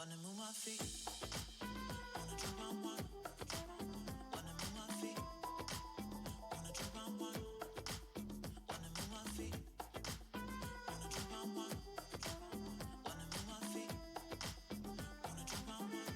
Wanna move my feet, wanna drink my wine. Wanna move my feet, wanna drink my wine. Wanna move my feet, wanna drink my wine. Wanna move my feet, wanna drink my wine.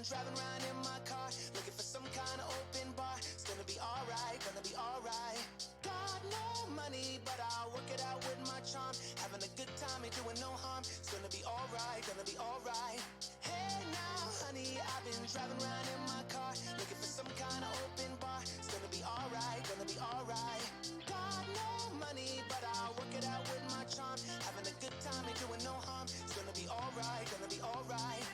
been driving around in my car, looking for some kind of open bar. It's gonna be alright, gonna be alright. Got no money, but I'll work it out with my charm. Having a good time, ain't doing no harm. It's gonna be alright, gonna be alright. Hey now, honey, I've been driving around in my car, looking for some kind of open bar. It's gonna be alright, gonna be alright. Got no money, but I'll work it out with my charm. Having a good time, ain't doing no harm. It's gonna be alright, gonna be alright.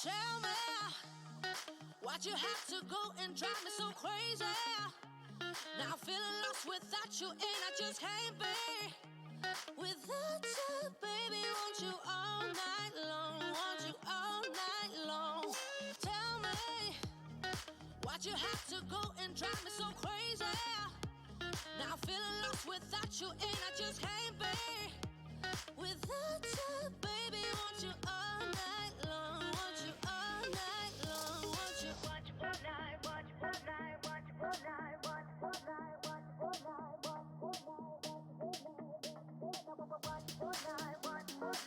Tell me, why'd you have to go and drive me so crazy? Now I'm feeling lost without you, and I just can't be without you, baby. Want you all night long, want you all night long. Tell me, why'd you have to go and drive me so crazy? Now I'm feeling lost without you, and I just can't be without you, baby. Want you all night long, want you all night long, want you all night, want you all night, want you all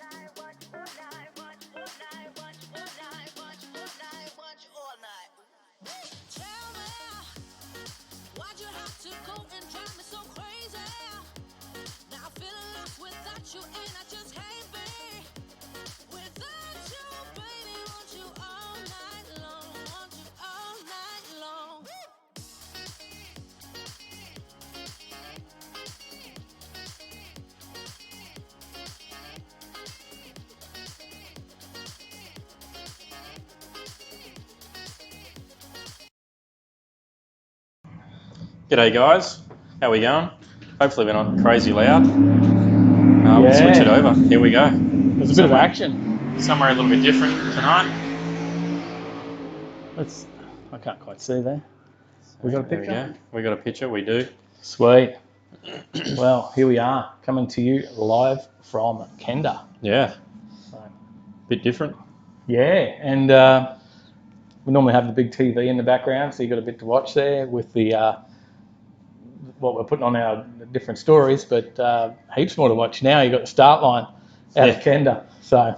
night, want you all night, want you all night, want you all night. Tell me, why'd you have to go and drive me so crazy? Now I'm feeling lost without you, and I just can't be without you, baby. Want you all night long, want you all night long. G'day guys, how we going? Hopefully we're not crazy loud. We'll switch it over. Here we go. There's a bit of action. Somewhere a little bit different tonight. I can't quite see there. We got a picture? There we go. We got a picture, we do. Sweet. Well, here we are, coming to you live from Kenda. Yeah. So, bit different. Yeah, and we normally have the big TV in the background, so you got a bit to watch there with the what we're putting on our different stories, but heaps more to watch now. You got the start line out of Kenda. So,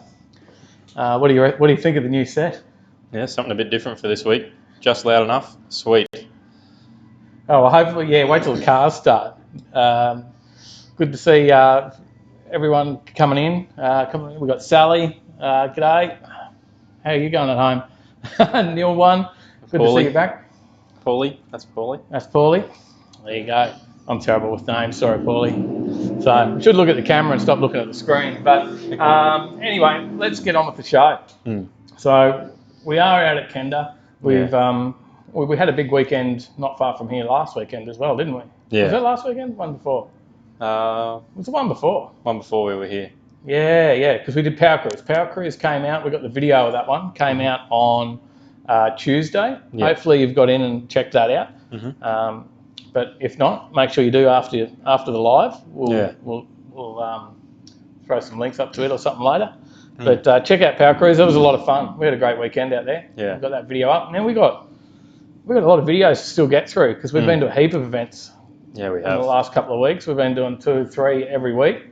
what do you think of the new set? Yeah, something a bit different for this week. Just loud enough. Sweet. Oh, well, hopefully, yeah. Wait till the cars start. Good to see everyone coming in. We got Sally. G'day. How are you going at home? Neil one. Good to see you back. Paulie. That's Paulie. That's Paulie. There you go. I'm terrible with names. Sorry, Paulie. So I should look at the camera and stop looking at the screen. But anyway, let's get on with the show. So we are out at Kenda. We had a big weekend not far from here last weekend as well, didn't we? Yeah. Was that last weekend? One before? Was it the one before? One before we were here. Yeah, because we did Power Cruise. Power Cruise came out. We got the video of that one. Came out on Tuesday. Yeah. Hopefully you've got in and checked that out. But if not, make sure you do after the live. We'll throw some links up to it or something later. But check out Power Cruise. That was a lot of fun. We had a great weekend out there. Yeah. We got that video up, and then we got a lot of videos to still get through because we've been to a heap of events. Yeah, we have. In the last couple of weeks, we've been doing 2, 3 every week.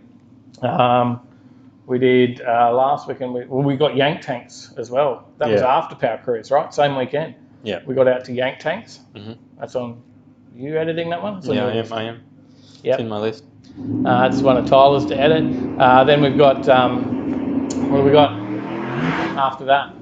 We did last weekend. We got Yank Tanks as well. That was after Power Cruise, right? Same weekend. Yeah. We got out to Yank Tanks. That's on. You editing that one? Yeah, I am. Yep. It's in my list. It's one of Tyler's to edit. Then we've got, what have we got after that?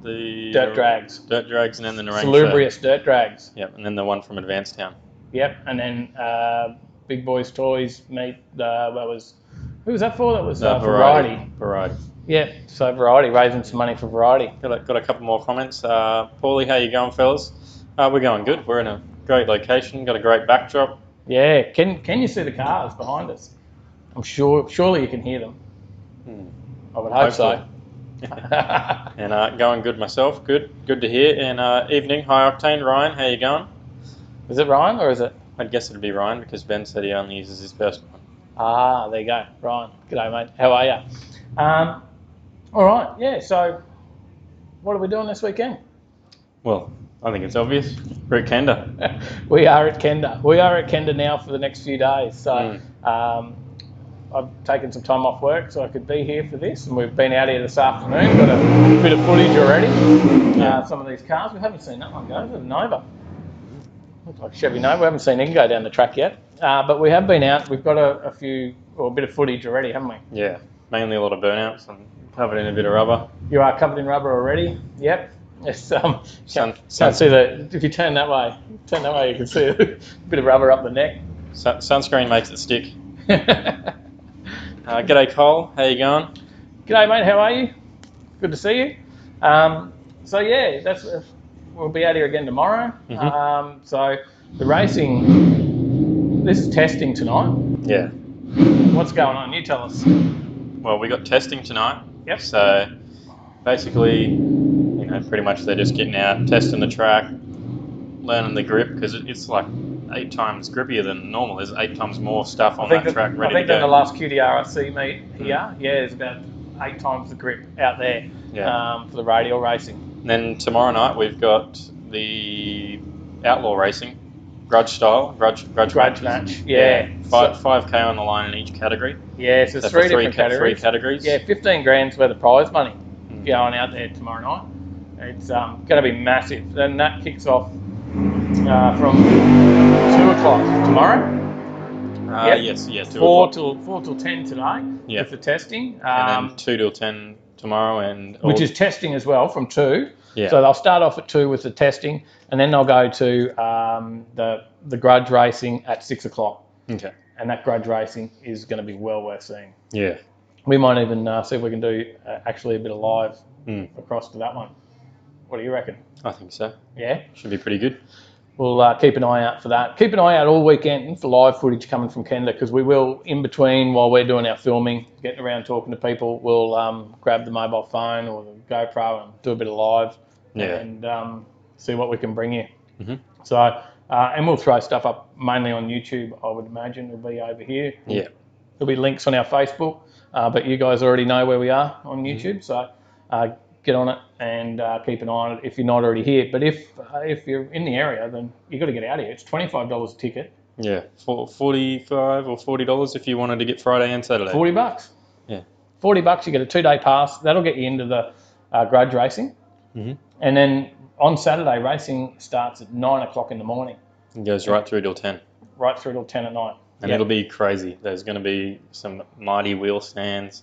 The Dirt Drags. Dirt Drags and then the Narang Salubrious Dirt Drags. Yep, and then the one from Advanced Town. Yep, and then Big Boys Toys meet, who was that for? That was Variety. Variety. Yeah, so Variety, raising some money for Variety. Got a couple more comments. Paulie, how you going, fellas? We're going good. We're in a great location, got a great backdrop. Yeah, can you see the cars behind us? I'm surely you can hear them. I would hope so. And going good myself. Good to hear. And evening, High Octane. Ryan, how you going? Is it Ryan or is it? I'd guess it'd be Ryan because Ben said he only uses his personal one. Ah, there you go, Ryan. G'day, mate. How are you? All right. Yeah. So, what are we doing this weekend? Well, I think it's obvious. We're at Kenda. We are at Kenda. We are at Kenda now for the next few days. So I've taken some time off work so I could be here for this, and we've been out here this afternoon. Got a bit of footage already. Some of these cars. We haven't seen that one go. It's a Nova. Looks like a Chevy Nova. We haven't seen it go down the track yet. But we have been out. We've got a bit of footage already, haven't we? Yeah. Mainly a lot of burnouts and covered in a bit of rubber. You are covered in rubber already. Yep. Yes, can't see that. If you turn that way, you can see a bit of rubber up the neck. Sunscreen makes it stick. G'day, Cole. How you going? G'day, mate. How are you? Good to see you. So yeah, we'll be out here again tomorrow. So the racing. This is testing tonight. Yeah. What's going on? You tell us. Well, we got testing tonight. Yep. So basically, pretty much they're just getting out, testing the track, learning the grip because it's like 8 times grippier than normal. There's 8 times more stuff on that track ready to go. I think in the last QDRRC meet here, there's about 8 times the grip out there for the radial racing. And then tomorrow night we've got the outlaw racing, grudge match. Yeah. 5K on the line in each category. Yeah, so it's 3 different categories. 3 categories. Yeah, 15 grand's worth of prize money going out there tomorrow night. It's going to be massive. Then that kicks off from 2 o'clock tomorrow. Yes, 2 4 o'clock. 4 till 10 today with the testing. And then 2 till 10 tomorrow. Which is testing as well from 2. Yeah. So they'll start off at 2 with the testing, and then they'll go to the grudge racing at 6 o'clock. Okay. And that grudge racing is going to be well worth seeing. Yeah. We might even see if we can do actually a bit of live across to that one. What do you reckon? I think so. Yeah? Should be pretty good. we'll keep an eye out for that. Keep an eye out all weekend for live footage coming from Kenda, because we will, in between, while we're doing our filming, getting around talking to people, we'll grab the mobile phone or the GoPro and do a bit of live and see what we can bring you. Mm-hmm. So, and we'll throw stuff up mainly on YouTube, I would imagine. It'll be over here. Yeah. There'll be links on our Facebook, but you guys already know where we are on YouTube, so get on it and keep an eye on it if you're not already here. But if you're in the area, then you've got to get out of here. It's $25 a ticket. Yeah, for $45 or $40 if you wanted to get Friday and Saturday. $40. Yeah. $40, you get a 2-day pass. That'll get you into the grudge racing. Mm-hmm. And then on Saturday, racing starts at 9 o'clock in the morning. It goes right through till 10. Right through till 10 at night. And it'll be crazy. There's going to be some mighty wheel stands.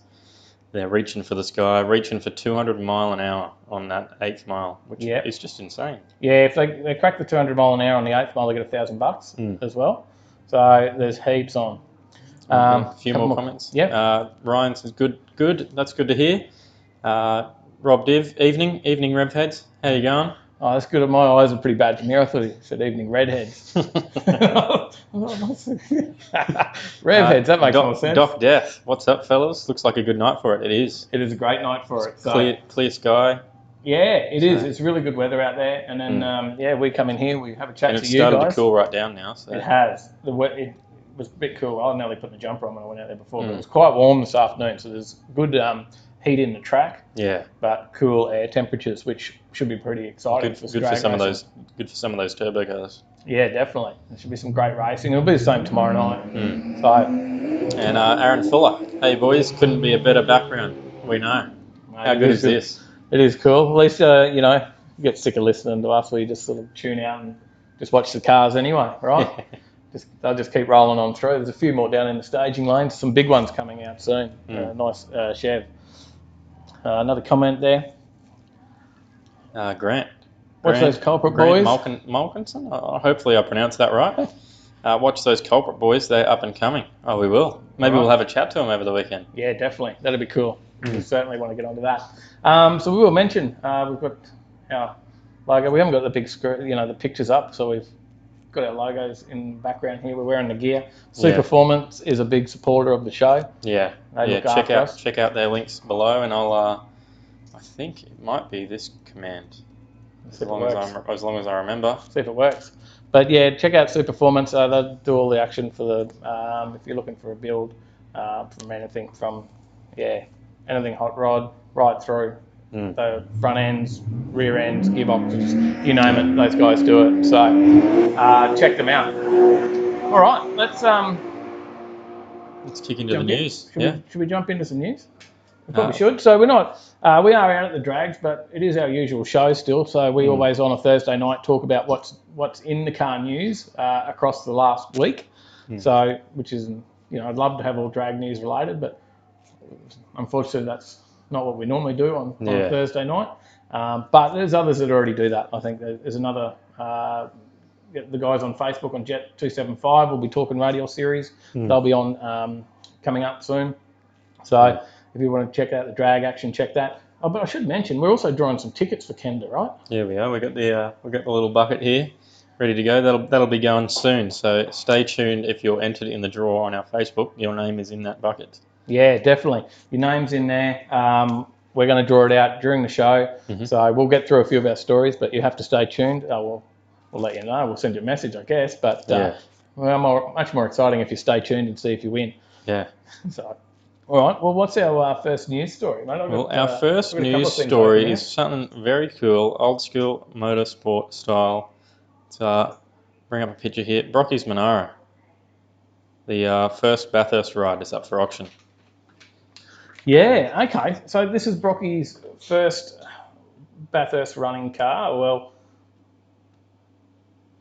They're reaching for the sky, reaching for 200 mile an hour on that 8th mile, which is just insane. Yeah, if they crack the 200 mile an hour on the 8th mile, they get $1,000 as well. So there's heaps on. A few more comments. Yeah. Ryan says, good. That's good to hear. Rob Div, evening Rev Heads. How you going? Oh, that's good. My eyes are pretty bad from here. I thought he said evening redheads. Redheads, that makes more sense. Doc Death, what's up, fellas? Looks like a good night for it. It is. It is a great night for it. So, clear sky. Yeah, it is. It's really good weather out there. And then, we come in here, we have a chat to you guys. And it's started to cool right down now. So. It has. It was a bit cool. I nearly put the jumper on when I went out there before, but it was quite warm this afternoon. So there's good heat in the track. Yeah. But cool air temperatures, which should be pretty exciting for some of those. Good for some of those turbo cars. Yeah, definitely. There should be some great racing. It'll be the same tomorrow night. So. And Aaron Fuller, hey boys, couldn't be a better background. We know. How good is this? It is cool. At least you get sick of listening to us, where you just sort of tune out and just watch the cars anyway, right? They'll just keep rolling on through. There's a few more down in the staging lanes. Some big ones coming out soon. Nice Chev. Another comment there. Grant. Watch those culprit boys. Malkinson? Hopefully I pronounced that right. Watch those culprit boys. They're up and coming. Oh, we will. Maybe we'll have a chat to them over the weekend. Yeah, definitely. That'd be cool. We certainly want to get onto that. So we will mention we've got our logo. We haven't got the big screen, the pictures up. So we've got our logos in the background here. We're wearing the gear. Superformance is a big supporter of the show. Yeah. Check out their links below, and I'll. I think it might be this command. As long as I remember. See if it works. But yeah, check out Superformance. They'll do all the action for the. If you're looking for a build from anything anything hot rod right through. The front ends, rear ends, gearboxes, you name it, those guys do it. So check them out. All right, let's kick into the news. Should we jump into some news? We probably should. So we're not. We are out at the drags, but it is our usual show still. So we always on a Thursday night talk about what's in the car news across the last week. So which is I'd love to have all drag news related, but unfortunately that's not what we normally do on a Thursday night. But there's others that already do that. I think there's another, the guys on Facebook on Jet 275 will be talking radial series. They'll be on coming up soon. So if you want to check out the drag action, check that. Oh, but I should mention, we're also drawing some tickets for Kenda, right? Yeah, we are. We got the little bucket here ready to go. That'll be going soon. So stay tuned. If you're entered in the draw on our Facebook, your name is in that bucket. Yeah, definitely. Your name's in there. We're going to draw it out during the show. So we'll get through a few of our stories, but you have to stay tuned. We'll let you know. We'll send you a message, I guess. But much more exciting if you stay tuned and see if you win. Yeah. So, all right. Well, what's our first news story, mate? Our first news story is something very cool, old school motorsport style. So bring up a picture here. Brocky's Monaro. The first Bathurst ride is up for auction. Yeah, okay. So this is Brocky's first Bathurst running car,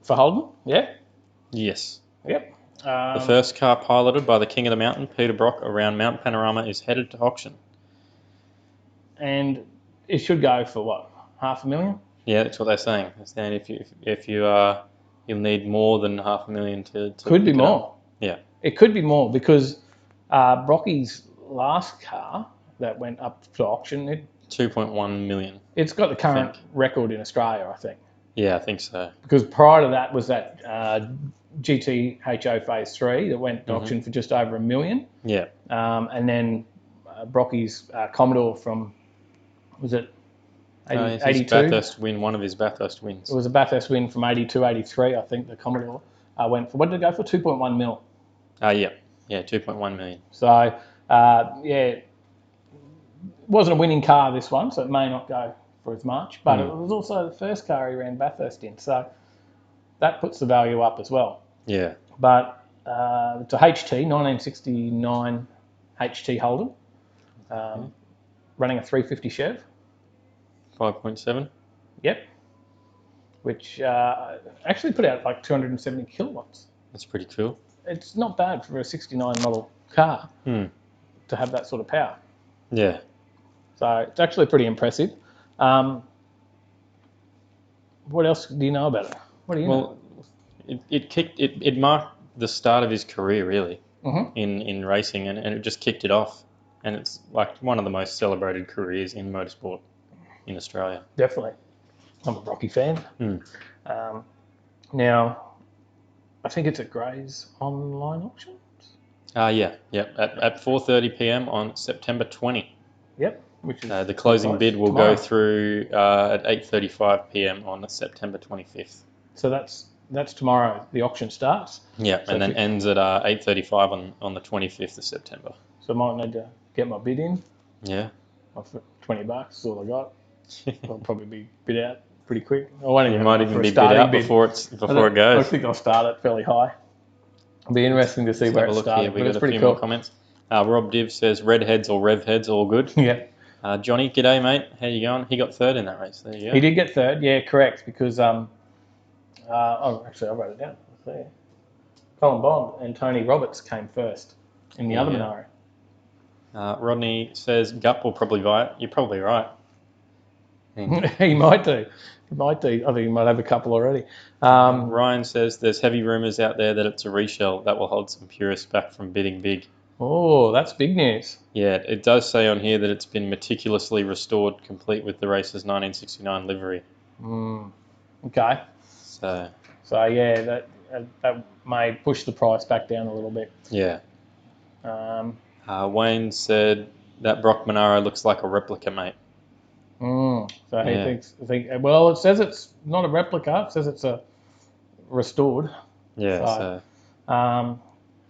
for Holden, yeah? Yes. Yep. The first car piloted by the King of the Mountain, Peter Brock, around Mount Panorama is headed to auction. And it should go for what, $500,000? Yeah, that's what they're saying. They're saying if you'll need more than $500,000 to could be more. Yeah. It could be more because Brocky's last car that went up to auction, 2.1 million. It's got the current record in Australia, I think. Yeah, I think so. Because prior to that was that GTHO Phase 3 that went to auction for just over $1 million. Yeah. And then Brocky's Commodore from, was it his 82? Bathurst win, one of his Bathurst wins. It was a Bathurst win from 82, 83, I think, the Commodore went for, what did it go for? 2.1 mil. Yeah, 2.1 million. So, it wasn't a winning car, this one, so it may not go for as much, but it was also the first car he ran Bathurst in, so that puts the value up as well. Yeah. But it's a HT, 1969 HT Holden, running a 350 Chev. 5.7. Yep. Which actually put out like 270 kilowatts. That's pretty cool. It's not bad for a 69 model car to have that sort of power. Yeah. So it's actually pretty impressive. What else do you know about it? What do you know? It marked the start of his career, really, in racing, and it just kicked it off. And it's like one of the most celebrated careers in motorsport in Australia. Definitely. I'm a Rocky fan. Now, I think it's at Gray's online auctions. Yeah. At 4:30 p.m. on September 20. Yep. Which is the closing bid will tomorrow. go through at 8:35 p.m. on September 25th. So that's tomorrow. The auction starts. Yeah, so and then ends at 8:35 on the 25th of September. So I might need to get my bid in. Yeah. For $20 is all I got. I'll probably be bid out pretty quick. I won't You might even be bid out before it goes. I think I'll start it fairly high. It'll be interesting to see where it starts. We've got a few more comments. Rob Div says redheads or rev heads, all good. Yeah. Johnny, g'day mate. How you going? He got third in that race. There you go. He did get third. Yeah, correct. Because actually I wrote it down. Let's see. Colin Bond and Tony Roberts came first in the other Monaro. Rodney says Gup will probably buy it. You're probably right. He might do. He might do. I think he might have a couple already. Ryan says there's heavy rumours out there that it's a reshell that will hold some purists back from bidding big. Oh, that's big news. Yeah, it does say on here that it's been meticulously restored, complete with the race's 1969 livery. Okay. So yeah, that may push the price back down a little bit. Yeah. Wayne said that Brock Monaro looks like a replica, mate. So he thinks. Well, it says it's not a replica. It says it's a restored. Yeah. So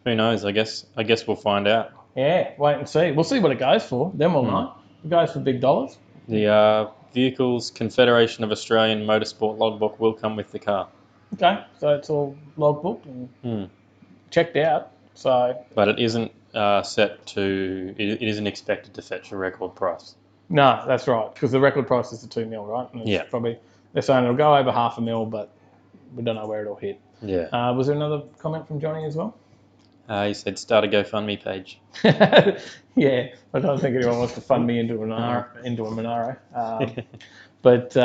who knows? I guess we'll find out. Yeah, wait and see. We'll see what it goes for. Then we'll know. It goes for big dollars. The Vehicles Confederation of Australian Motorsport logbook will come with the car. Okay, so it's all logbooked and checked out. So, but it isn't set to. It isn't expected to fetch a record price. No, that's right, because the record price is the 2 mil, right? And it's probably they're saying it'll go over $500,000, but we don't know where it'll hit. Yeah. Was there another comment from Johnny as well? He said start a GoFundMe page. Yeah, I don't think anyone wants to fund me into a Monaro. But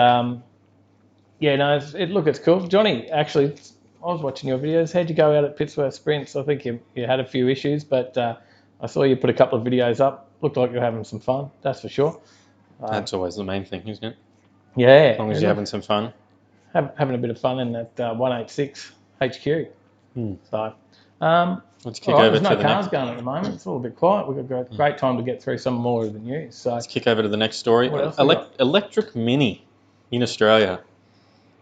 it's cool. Johnny, actually, I was watching your videos. How'd you go out at Pittsworth Sprints? I think you had a few issues, but I saw you put a couple of videos up. Looked like you were having some fun, that's for sure. That's always the main thing, isn't it? Yeah. As long as you're having some fun. Having a bit of fun in that 186 HQ. So, let's kick over to the next. There's no cars going at the moment. It's all a bit quiet. We've got a great time to get through some more of the news. So let's kick over to the next story. Electric Mini in Australia.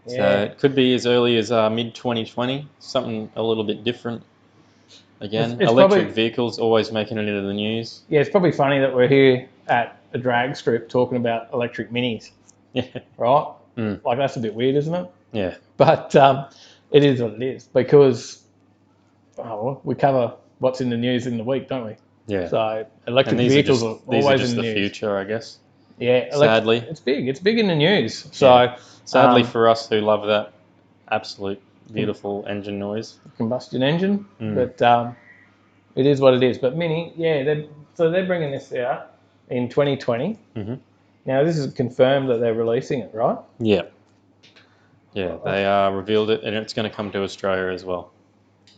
Yeah. So it could be as early as mid-2020, something a little bit different. Again, it's electric vehicles always making it into the news. Yeah, it's probably funny that we're here at a drag strip talking about electric minis. Yeah. Right? Like, that's a bit weird, isn't it? Yeah. But it is what it is, because we cover what's in the news in the week, don't we? Yeah. So electric vehicles are always in the news. Future, I guess. Yeah. Sadly. It's big. It's big in the news. So sadly for us who love that absolute beautiful engine noise. Combustion engine. But it is what it is. But Mini, they're bringing this out in 2020. Now, this is confirmed that they're releasing it, right? Yeah. Yeah, they revealed it, and it's going to come to Australia as well.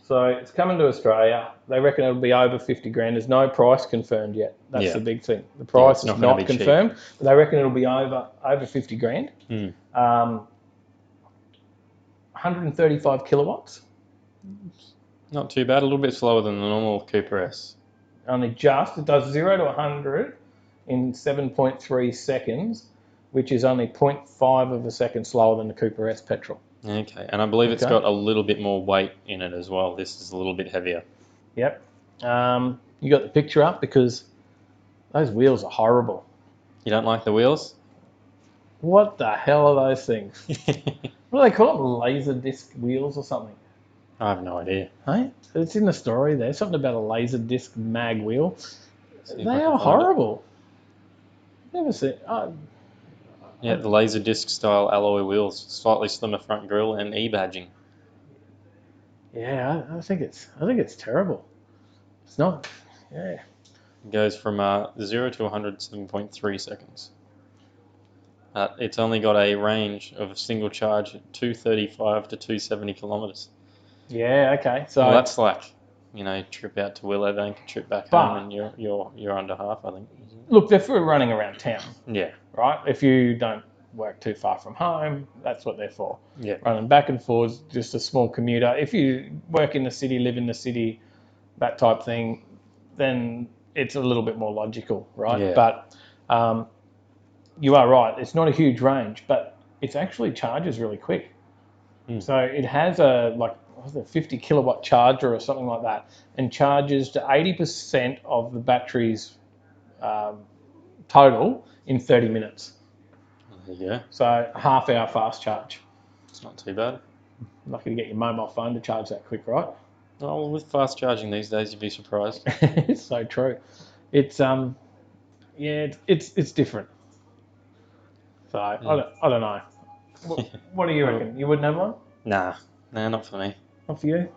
So it's coming to Australia. They reckon it'll be over 50 grand. There's no price confirmed yet. That's the big thing. The price is not confirmed, but they reckon it'll be over 50 grand. 135 kilowatts. Not too bad. A little bit slower than the normal Cooper S. Only just. It does 0 to 100 in 7.3 seconds, which is only 0.5 of a second slower than the Cooper S petrol. Okay, and I believe it's got a little bit more weight in it as well. This is a little bit heavier. Yep. You got the picture up because those wheels are horrible. You don't like the wheels? What the hell are those things? What do they call them? Laser disc wheels or something? I have no idea. Hey? It's in the story there. Something about a laser disc mag wheel. See if They I can are find horrible. Never seen. Yeah, the laser disc style alloy wheels, slightly slimmer front grille, and e-badging. Yeah, I think it's terrible. It's not. Yeah. It goes from 0 to 107.3 seconds. It's only got a range of a single charge at 235 to 270 kilometres. Yeah. Okay. So Well, that's like, trip out to Willowbank, trip back home, and you're under half, I think. look, they're for running around town. Yeah. Right. If you don't work too far from home, that's what they're for. Yeah. Running back and forwards, just a small commuter. If you work in the city, live in the city, that type thing, then it's a little bit more logical, right? Yeah. But you are right. It's not a huge range, but it actually charges really quick. So it has a 50 kilowatt charger or something like that, and charges to 80% of the battery's total in 30 minutes. There you go. So a half-hour fast charge. It's not too bad. Lucky to get your mobile phone to charge that quick, right? Oh, with fast charging these days, you'd be surprised. It's so true. It's it's different. So I don't know. What do you reckon? You wouldn't have one? Nah, not for me. Not for you?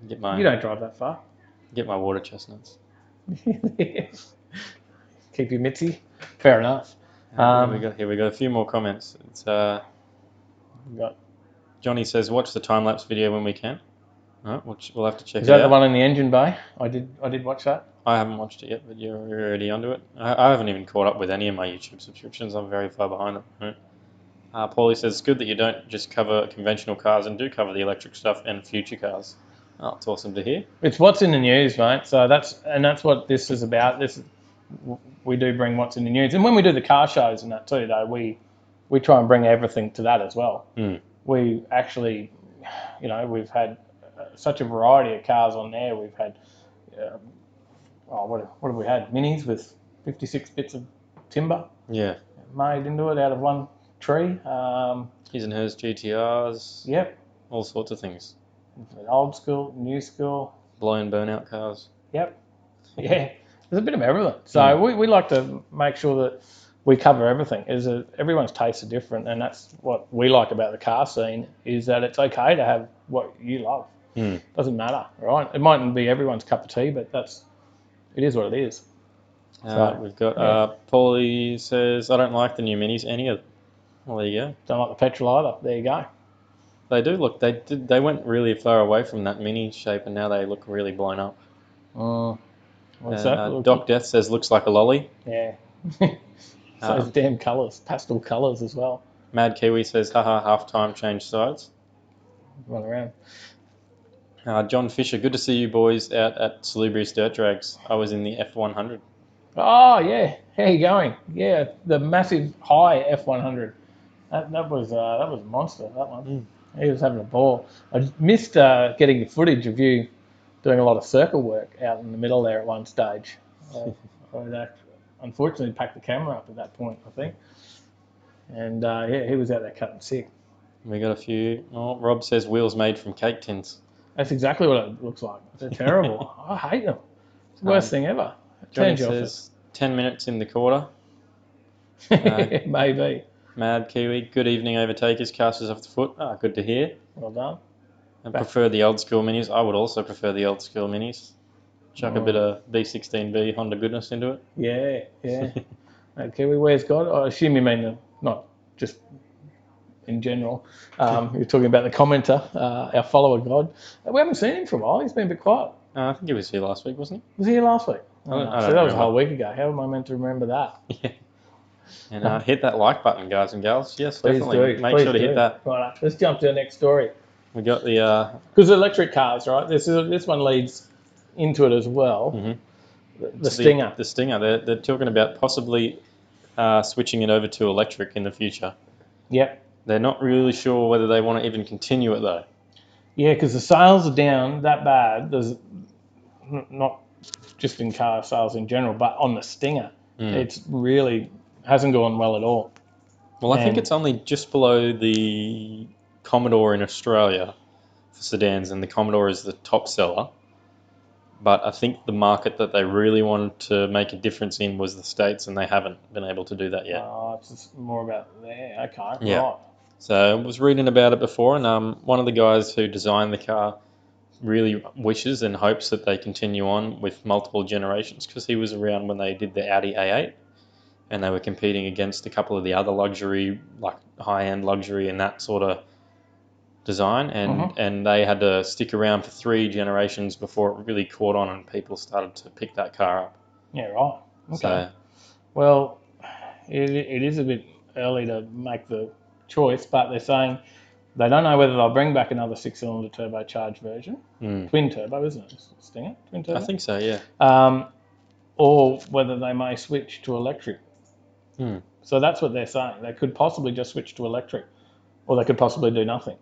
You don't drive that far. Get my water chestnuts. Keep your Mitzi. Fair enough. We got a few more comments. It's We got, Johnny says, watch the time lapse video when we can. All right, we'll have to check is it that out. the one in the engine bay? I did watch that. I haven't watched it yet, but you're already onto it. I haven't even caught up with any of my YouTube subscriptions. I'm very far behind at the moment. Paulie says, it's good that you don't just cover conventional cars and do cover the electric stuff and future cars. Oh, it's awesome to hear. It's what's in the news, mate. So that's what this is about. We do bring what's in the news, and when we do the car shows and that too, though, we try and bring everything to that as well. We actually, we've had such a variety of cars on there. We've had, what have we had? Minis with 56 bits of timber. Yeah. Made into it out of one tree. His and hers GTRs. Yep. All sorts of things. Old school, new school. Blown burnout cars. Yep. Yeah. There's a bit of everything. So we like to make sure that we cover everything. Everyone's tastes are different, and that's what we like about the car scene, is that it's okay to have what you love. Doesn't matter, right? It mightn't be everyone's cup of tea, but it is what it is. We've got Paulie says, I don't like the new minis, any of them. Well, there you go. Don't like the petrol either. There you go. They do look. They went really far away from that mini shape, and now they look really blown up. What's that? Doc Death says, looks like a lolly. Yeah. Those damn colours, pastel colours as well. Mad Kiwi says, haha, half time, change sides. Run around. John Fisher, good to see you boys out at Salubrious Dirt Drags. I was in the F100. Oh, yeah. How you going? Yeah, the massive high F100. That was a monster, that one. He was having a ball. I missed getting the footage of you doing a lot of circle work out in the middle there at one stage. I unfortunately packed the camera up at that point, I think. And he was out there cutting sick. We got a few. Oh, Rob says wheels made from cake tins. That's exactly what it looks like. They're terrible. I hate them. It's the worst thing ever. Johnny says 10 minutes in the quarter. Maybe. Mad Kiwi, good evening, overtakers, casters off the foot. Good to hear. Well done. I prefer the old school minis. I would also prefer the old school minis. Chuck a bit of B16B Honda goodness into it. Yeah. Kiwi, where's God? I assume you mean not just in general. You're talking about the commenter, our follower God. We haven't seen him for a while. He's been a bit quiet. I think he was here last week, wasn't Was he here last week? I don't that was remember. a whole week ago. How am I meant to remember that? Yeah. And hit that like button, guys and gals. Yes, Please definitely. do. Make sure to hit that. Right, let's jump to the next story. We got the Because electric cars, right? This one leads into it as well. The Stinger. The Stinger. They're talking about possibly switching it over to electric in the future. Yep. They're not really sure whether they want to even continue it though. Yeah, because the sales are down that bad. There's not just in car sales in general, but on the Stinger, it's really hasn't gone well at all. Well, I think it's only just below the Commodore in Australia for sedans, and the Commodore is the top seller. But I think the market that they really wanted to make a difference in was the States, and they haven't been able to do that yet. Oh, it's just more about there. Okay, Yeah. right. So I was reading about it before, and one of the guys who designed the car really wishes and hopes that they continue on with multiple generations, because he was around when they did the Audi A8, and they were competing against a couple of the other luxury, like high-end luxury and that sort of design, and they had to stick around for 3 generations before it really caught on and people started to pick that car up. Yeah, right. Okay. So, well, it is a bit early to make the choice, but they're saying they don't know whether they'll bring back another 6-cylinder turbocharged version. Twin turbo, isn't it? Stinger? Twin turbo? I think so, yeah. Or whether they may switch to electric. Hmm. So that's what they're saying. They could possibly just switch to electric, or they could possibly do nothing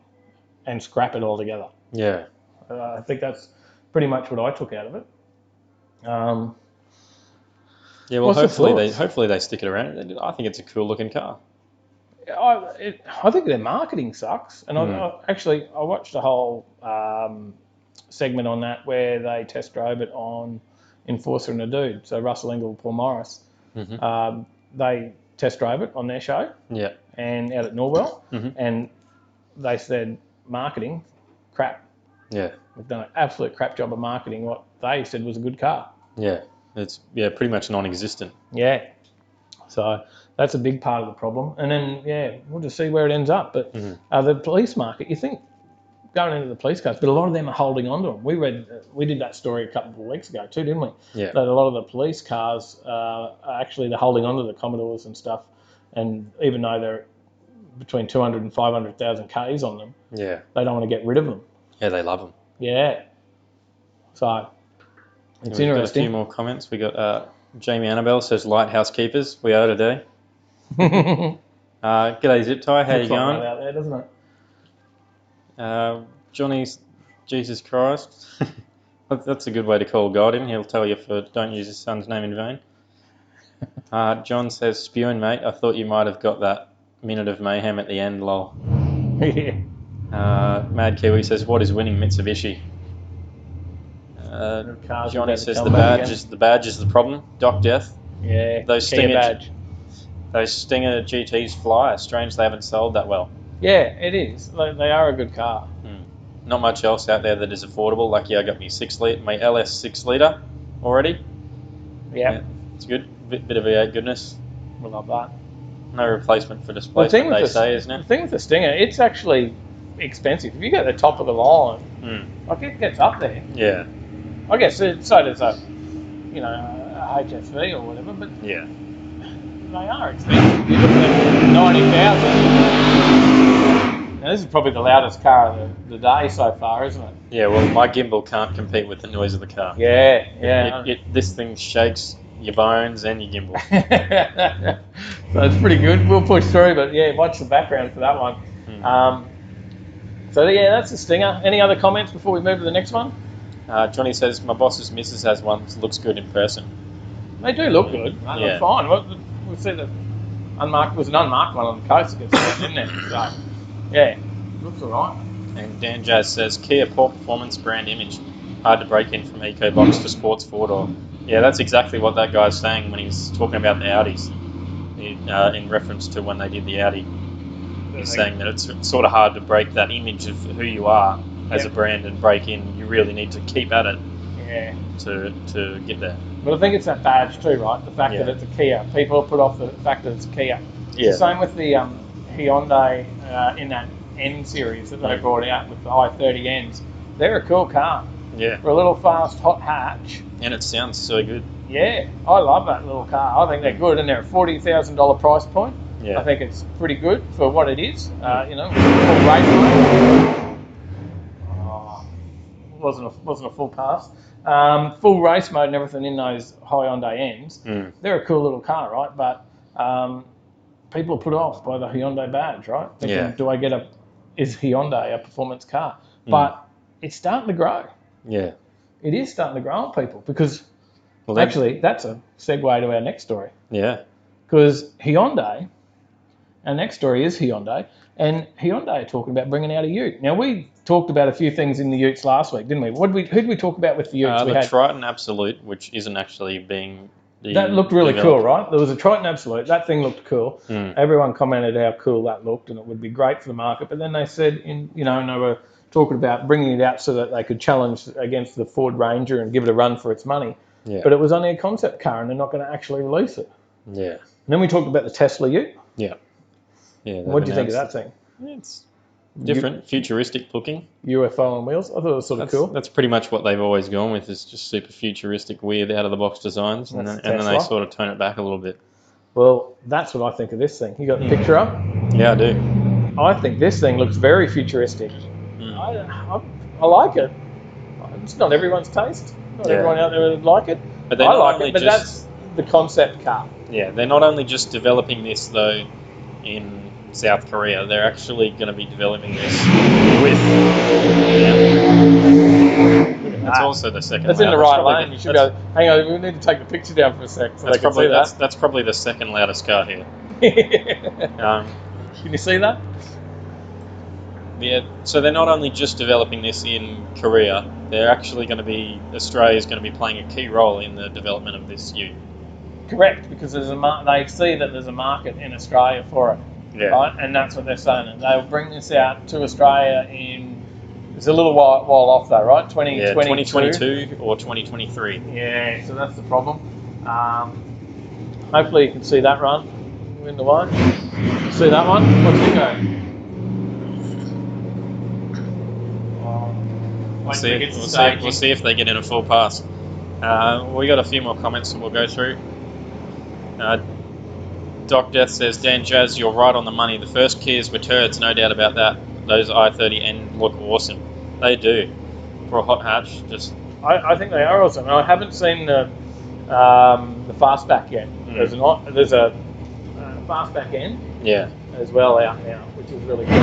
and scrap it altogether. Yeah. I think that's pretty much what I took out of it. Yeah, well, hopefully they stick it around. I think it's a cool looking car. I think their marketing sucks, and I watched a whole segment on that where they test drove it on Enforcer and a Dude. So Russell Engel, Paul Morris, they test drove it on their show. Yeah. And out at Norwell, and they said marketing crap. Yeah. They've done an absolute crap job of marketing what they said was a good car. Yeah. It's pretty much non-existent. Yeah. So that's a big part of the problem. And then, we'll just see where it ends up. But the police market, you think going into the police cars, but a lot of them are holding on to them. We did that story a couple of weeks ago too, didn't we? Yeah. That a lot of the police cars are actually they're holding on to the Commodores and stuff. And even though they're between 200 and 500,000 Ks on them, they don't want to get rid of them. Yeah, they love them. Yeah. So it's We've interesting. got a few more comments. We got Jamie Annabelle says Lighthouse Keepers. We owe today. G'day Zip Tie, how you going? Out there, doesn't it? Johnny's Jesus Christ. That's a good way to call God in. He'll tell you don't use his son's name in vain. John says, spewing mate, I thought you might have got that minute of mayhem at the end, lol. Yeah. Mad Kiwi says, what is winning Mitsubishi? Johnny says the badge is the problem. Doc Death. Yeah. Those Stinger GTs fly. Strange they haven't sold that well. Yeah, it is. They are a good car. Not much else out there that is affordable. Lucky I got my LS 6 litre already. Yeah. It's good. Bit of V8 goodness. We love that. No replacement for displacement, they say, isn't it? The thing with the Stinger, it's actually expensive. If you get the top of the line, it gets up there. Yeah. I guess so does a HSV or whatever, but yeah, they are expensive. You look at 90,000. Now, this is probably the loudest car of the day so far, isn't it? Yeah, well, my gimbal can't compete with the noise of the car. Yeah. This thing shakes your bones and your gimbal. So it's pretty good. We'll push through, but watch the background for that one. That's the Stinger. Any other comments before we move to the next one? Johnny says, my boss's missus has one. Looks good in person. They do look good. They look fine. We'll see the unmarked was an unmarked one on the coast against that, didn't it? So, looks all right. And Dan Jazz says, Kia poor performance brand image. Hard to break in from EcoBox to Sports 4-door. Yeah, that's exactly what that guy's saying when he's talking about the Audis. In reference to when they did the Audi. He's saying that it's sort of hard to break that image of who you are as a brand and break in. You really need to keep at it to get there. But I think it's that badge too, right? The fact that it's a Kia. People put off the fact that it's a Kia. Yeah. The same with the Hyundai in that N series that they brought out with the i30Ns. They're a cool car. Yeah. For a little fast hot hatch. And it sounds so good. Yeah. I love that little car. I think they're good, and they're a $40,000 price point. Yeah. I think it's pretty good for what it is. Full race. wasn't a full pass. Full race mode and everything in those Hyundai M's. They're a cool little car, right? But people are put off by the Hyundai badge, right? Thinking, is Hyundai a performance car? But it's starting to grow. Yeah. It is starting to grow on people because actually that's a segue to our next story. Yeah. Because Hyundai, our next story is Hyundai, and Hyundai are talking about bringing out a Ute. Now, we talked about a few things in the Utes last week, didn't we? Who did we talk about with the Utes? The Triton Absolute, which isn't actually being... That looked really cool, right? There was a Triton Absolute. That thing looked cool. Everyone commented how cool that looked, and it would be great for the market. But then they said, and they were talking about bringing it out so that they could challenge against the Ford Ranger and give it a run for its money. Yeah. But it was only a concept car, and they're not going to actually release it. Yeah. And then we talked about the Tesla Ute. Yeah. Yeah. What do you think of that thing? It's different, futuristic looking. UFO on wheels. I thought it was sort of cool. That's pretty much what they've always gone with, is just super futuristic, weird, out of the box designs, and then they sort of tone it back a little bit. Well, that's what I think of this thing. You got the picture up? Yeah, I do. I think this thing looks very futuristic. I like it. It's not everyone's taste. Not everyone out there would like it. But I like it, but that's the concept car. Yeah, they're not only just developing this, though, in South Korea. They're actually going to be developing this with... That's also the second. That's in the right lane. You should go. Hang on, we need to take the picture down for a sec so they can see that. That's probably the second loudest car here. Can you see that? Yeah. So they're not only just developing this in Korea. They're actually going to be... Australia's going to be playing a key role in the development of this Ute. Correct, because they see that there's a market in Australia for it. Yeah. Right? And that's what they're saying. And they'll bring this out to Australia it's a little while off though, right? 2022 or 2023. Yeah, so that's the problem. Hopefully you can see that run in the line. See that one? What's it going? We'll see if they get in a full pass. We got a few more comments that we'll go through. Doc Death says, Dan Jazz, you're right on the money. The first Kias were turds, no doubt about that. Those i30N look awesome. They do. For a hot hatch, I think they are awesome. I haven't seen the fastback yet. There's a fastback N. Yeah. As well out now, which is really cool.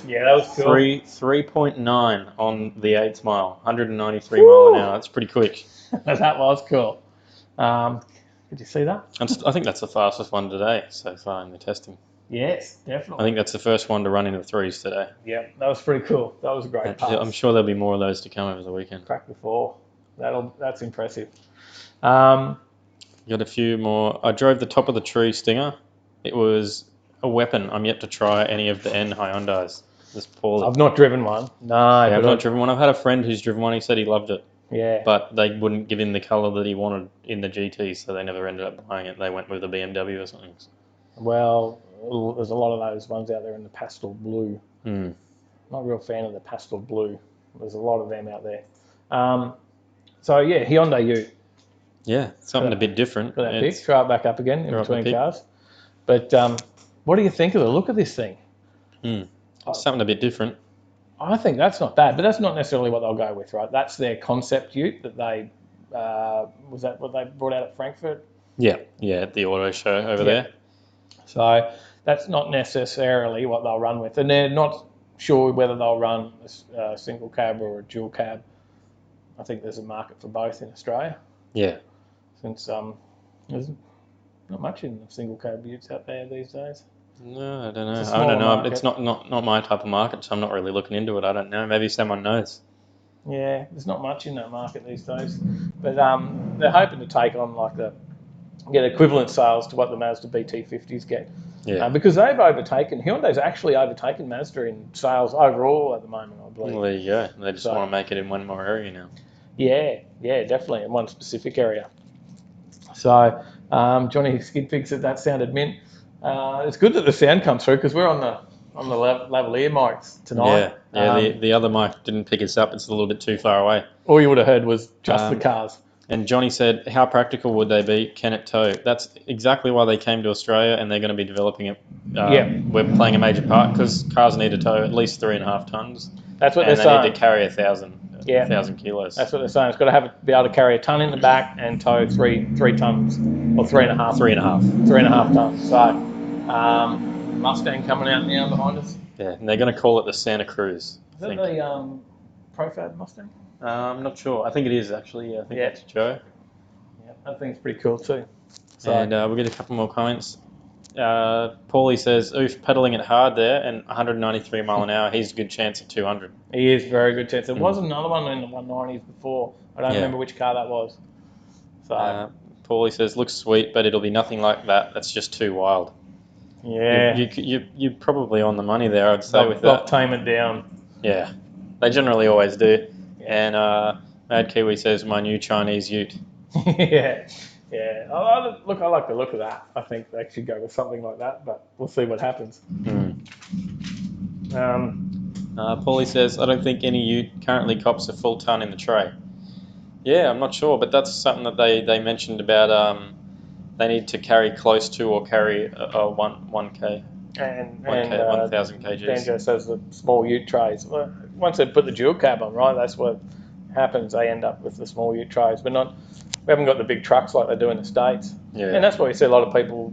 Yeah, that was cool. 3.9 on the 8 mile, 193 mile an hour. That's pretty quick. That was cool. Did you see that? I think that's the fastest one today so far in the testing. Yes, definitely. I think that's the first one to run into the threes today. Yeah, that was pretty cool. That was a great pass. I'm sure there'll be more of those to come over the weekend. Crack the 4. That's impressive. Got a few more. I drove the top of the tree Stinger. It was a weapon. I'm yet to try any of the N Hyundais. Just poorly. I've not driven one. No, I've not driven one. I've had a friend who's driven one. He said he loved it. Yeah. But they wouldn't give him the colour that he wanted in the GT, so they never ended up buying it. They went with a BMW or something. Well, there's a lot of those ones out there in the pastel blue. Not a real fan of the pastel blue. There's a lot of them out there. So, yeah, Hyundai Ute. Yeah, something a bit different. Got that pic. Throw it back up again in between cars. But what do you think of the look of this thing? Something a bit different. I think that's not bad, but that's not necessarily what they'll go with, right? That's their concept Ute that they... was that what they brought out at Frankfurt? Yeah, at the auto show over there. So that's not necessarily what they'll run with. And they're not sure whether they'll run a single cab or a dual cab. I think there's a market for both in Australia. Yeah. Since there's not much in single cab Utes out there these days. No, I don't know. I don't know. Market. It's not my type of market, so I'm not really looking into it. I don't know. Maybe someone knows. Yeah, there's not much in that market these days. But they're hoping to take on get equivalent sales to what the Mazda BT50s get. Yeah. Because they've Hyundai's actually overtaken Mazda in sales overall at the moment, I believe. Well, there you go. They just want to make it in one more area now. Yeah, definitely in one specific area. So Johnny Skidpig said that sounded mint. It's good that the sound comes through because we're on the lavalier mics tonight. Yeah. The other mic didn't pick us up. It's a little bit too far away. All you would have heard was just the cars. And Johnny said, how practical would they be? Can it tow? That's exactly why they came to Australia, and they're going to be developing it. We're playing a major part because cars need to tow at least 3.5 tons. That's what and they're they saying. need to carry 1,000 kilos. That's what they're saying. It's got to be able to carry a ton in the back and tow three tons or 3.5. 3.5. 3.5 tons. So Mustang coming out now behind us. Yeah, and they're going to call it the Santa Cruz. Is that the Profab Mustang? I'm not sure. I think it is actually. Yeah, I think that's Joe. Yeah, I think it's pretty cool too. So, and we'll get a couple more comments. Paulie says, oof, pedaling it hard there and 193 mile an hour. He's a good chance at 200. He is very good chance. There was another one in the 190s before. I don't remember which car that was. So Paulie says, looks sweet, but it'll be nothing like that. That's just too wild. Yeah. You're probably on the money there, I'd say, with that. They'll tame it down. Yeah. They generally always do. And Mad Kiwi says, my new Chinese ute. Yeah. I like the look of that. I think they should go with something like that, but we'll see what happens. Paulie says, I don't think any ute currently cops a full ton in the tray. Yeah, I'm not sure, but that's something that they mentioned about they need to carry close to or carry 1K. And 1,000 kgs. Banjo says the small ute trays. Well, once they put the dual cab on, right, that's what happens. They end up with the small ute trays. We haven't got the big trucks like they do in the States. Yeah. And that's why we see a lot of people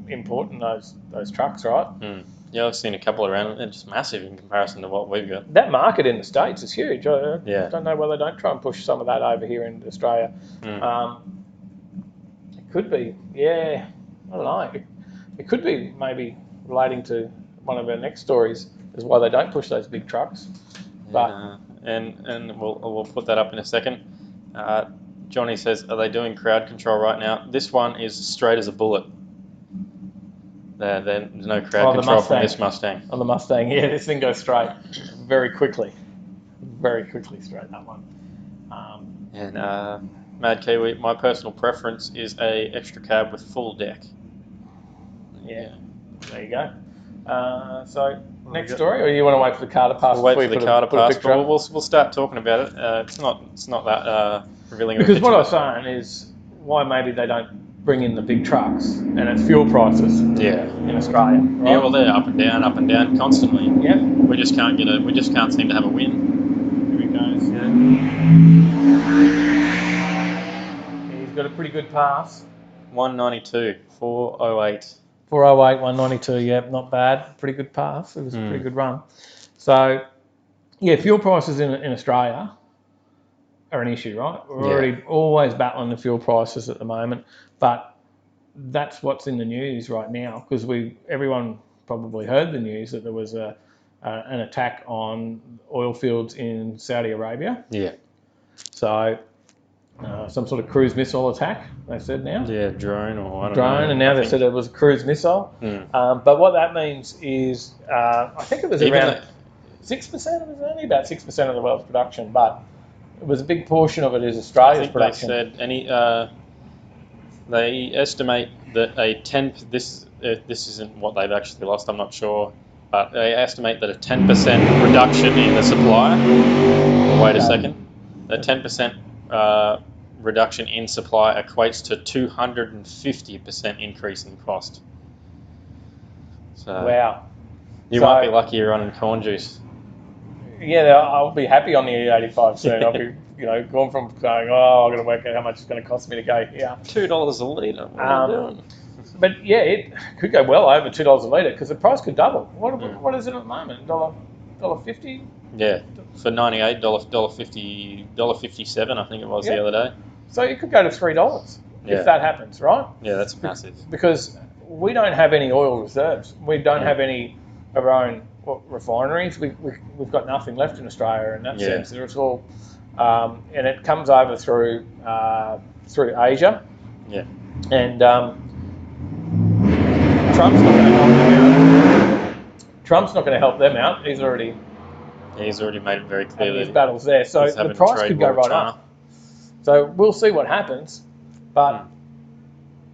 importing those trucks, right? Yeah, I've seen a couple around, and they're just massive in comparison to what we've got. That market in the States is huge. I Yeah. don't know why they don't try and push some of that over here into Australia. It could be, I don't know. It could be maybe relating to one of our next stories is why they don't push those big trucks. But and we'll put that up in a second. Johnny says, are they doing crowd control right now? This one is straight as a bullet. There's no crowd control from this Mustang. On the Mustang, yeah, this thing goes straight very quickly. Very quickly straight, that one. Mad Kiwi, my personal preference is a extra cab with full deck. Yeah, there you go. So next story, or you want to wait for the car to pass? We'll wait for the car to pass, but we'll start talking about it. It's not that revealing. Because what I was saying is why maybe they don't bring in the big trucks, and it's fuel prices. Yeah. In Australia. Right? Yeah, well they're up and down constantly. Yeah. We just can't seem to have a win. Here he goes. Yeah. He's got a pretty good pass. 192, 408. 408, 192, yeah, not bad. Pretty good pass. It was a pretty good run. So, yeah, fuel prices in Australia are an issue, right? We're already always battling the fuel prices at the moment, but that's what's in the news right now because everyone probably heard the news that there was an attack on oil fields in Saudi Arabia. Yeah. So, some sort of cruise missile attack, they said now. Yeah, drone or I don't know. And now they said it was a cruise missile. But what that means is, I think it was around 6%, it was only about 6% of the world's production, but it was a big portion of it is Australia's production. They said they estimate that this isn't what they've actually lost, I'm not sure, but they estimate that a 10% reduction in the supply, wait a second, a 10% reduction in supply equates to 250% increase in cost. So wow. You might be lucky you're running corn juice. Yeah, I'll be happy on the E85 soon. I'll be, gone from going, I'm going to work out how much it's going to cost me to go here. $2 a litre. What are you doing? But yeah, it could go well over $2 a litre because the price could double. What is it at the moment? $1.50? Yeah, for $98, $57, I think it was the other day. So it could go to $3 if that happens, right? Yeah, that's massive. Because we don't have any oil reserves. We don't have any of our own refineries. We've got nothing left in Australia in that sense. It's all, and it comes over through Asia. Yeah. And Trump's not going to help them out. He's already made it very clear that his battle's there. So the price could go right up. So we'll see what happens, but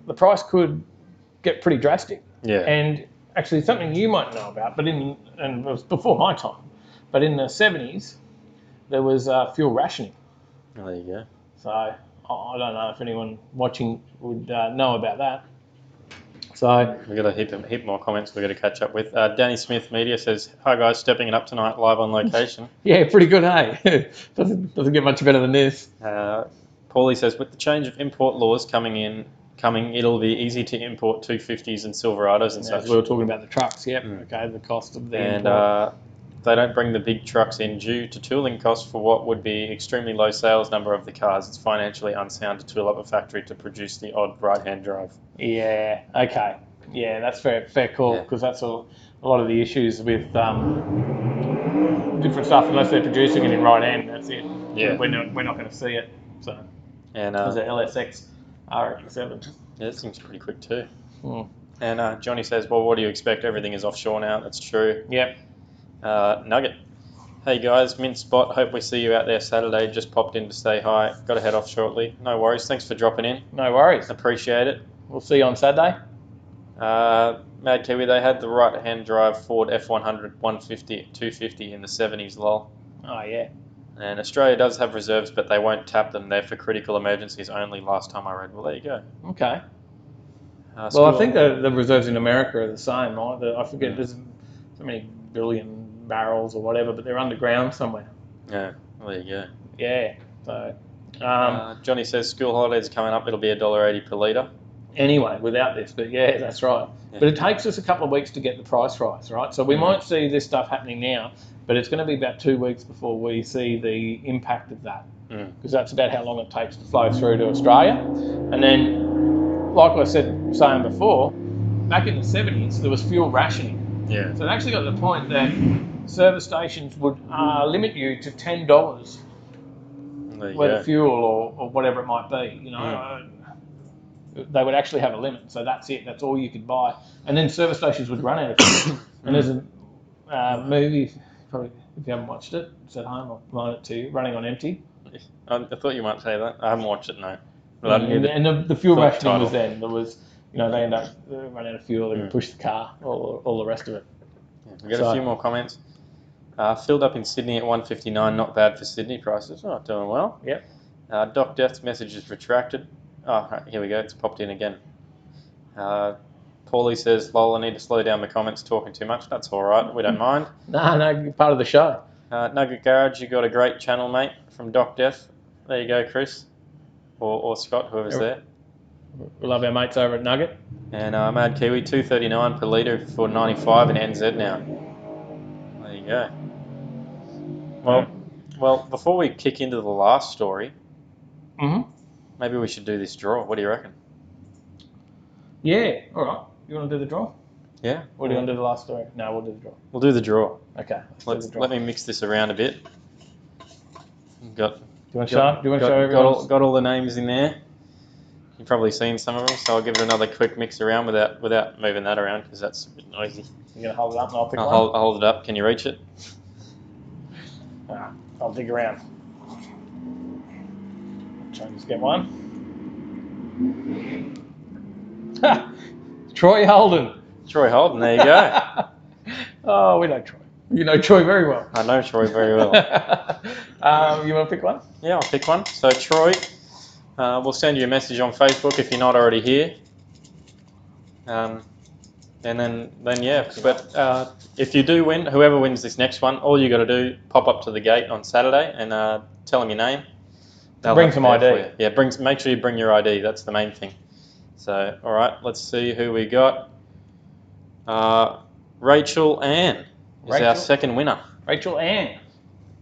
the price could get pretty drastic. Yeah. And actually, something you might know about, and it was before my time, but in the 70s, there was fuel rationing. Oh, there you go. So I I don't know if anyone watching would know about that. So We've got a heap more comments we've got to catch up with. Danny Smith Media says, "Hi guys, stepping it up tonight live on location." yeah, pretty good, hey? doesn't get much better than this. Paulie says, "With the change of import laws coming, it'll be easy to import 250s and Silverados and such." As we were talking about the trucks, yep. Okay, the cost of the import. They don't bring the big trucks in due to tooling costs for what would be extremely low sales number of the cars. It's financially unsound to tool up a factory to produce the odd right-hand drive. Yeah, okay. Yeah, that's fair call, because that's a lot of the issues with different stuff. Unless they're producing it in right-hand, that's it. Yeah. We're not going to see it. So, and there's a LSX RX-7. Yeah, that seems pretty quick too. Mm. And Johnny says, "Well, what do you expect? Everything is offshore now." That's true. Yep. Nugget. "Hey guys, mint spot. Hope we see you out there Saturday. Just popped in to say hi. Got to head off shortly. No worries. Thanks for dropping in. No worries. Appreciate it." We'll see you on Saturday. Mad Kiwi, they had the right-hand drive Ford F100 150 250 in the 70s, lol. Oh, yeah. And Australia does have reserves, but they won't tap them. They're for critical emergencies only, last time I read. Well, there you go. Okay. Well, I think the reserves in America are the same, right? I forget, there's so many billion barrels or whatever, but they're underground somewhere. Yeah, well, there you go. Yeah. So, Johnny says, "School holidays are coming up. It'll be $1.80 per litre." Anyway, without this, but yeah, that's right. Yeah. But it takes us a couple of weeks to get the price rise, right? So we might see this stuff happening now, but it's going to be about 2 weeks before we see the impact of that, because that's about how long it takes to flow through to Australia. And then, like I said, saying before, back in the 70s, there was fuel rationing. Yeah. So it actually got to the point that service stations would limit you to $10 whether fuel or whatever it might be, you know. They would actually have a limit, so that's it. That's all you could buy, and then service stations would run out of fuel. And there's a movie, probably if you haven't watched it, it's at home. I'll loan it to you. Running on Empty. I thought you might say that. I haven't watched it, no. But and the fuel rationing was then. There was, you know, they end up running out of fuel. They push the car, all the rest of it. Yeah, we've got a few more comments. Filled up in Sydney at 159. Not bad for Sydney prices. Oh, doing well. Yep. Doc Death's message is retracted. Oh, here we go. It's popped in again. Paulie says, "Lol, I need to slow down the comments. Talking too much." That's all right. We don't mind. No, part of the show. Nugget Garage, you got a great channel, mate, from Doc Death. There you go, Chris. Or Scott, whoever's there. We love our mates over at Nugget. And Mad Kiwi, 239 per litre for 95 in NZ now. There you go. Well, before we kick into the last story, maybe we should do this draw. What do you reckon? Yeah, all right. You want to do the draw? Yeah. Or do you want to do the last story? No, we'll do the draw. We'll do the draw. Okay. Let me mix this around a bit. Do you want to show everyone? Got all the names in there. You've probably seen some of them, so I'll give it another quick mix around without moving that around because that's a bit noisy. You're going to hold it up and I'll pick one? I'll hold it up. Can you reach it? I'll dig around. Try and just get one. Troy Holden. Troy Holden, there you go. Oh, we know Troy. You know Troy very well. I know Troy very well. You want to pick one? Yeah, I'll pick one. So Troy, we'll send you a message on Facebook if you're not already here. And then yeah. But if you do win, whoever wins this next one, all you got to do, pop up to the gate on Saturday and tell them your name. Bring some ID. Yeah, make sure you bring your ID. That's the main thing. So, all right, let's see who we got. Rachel Ann is our second winner. Rachel Ann.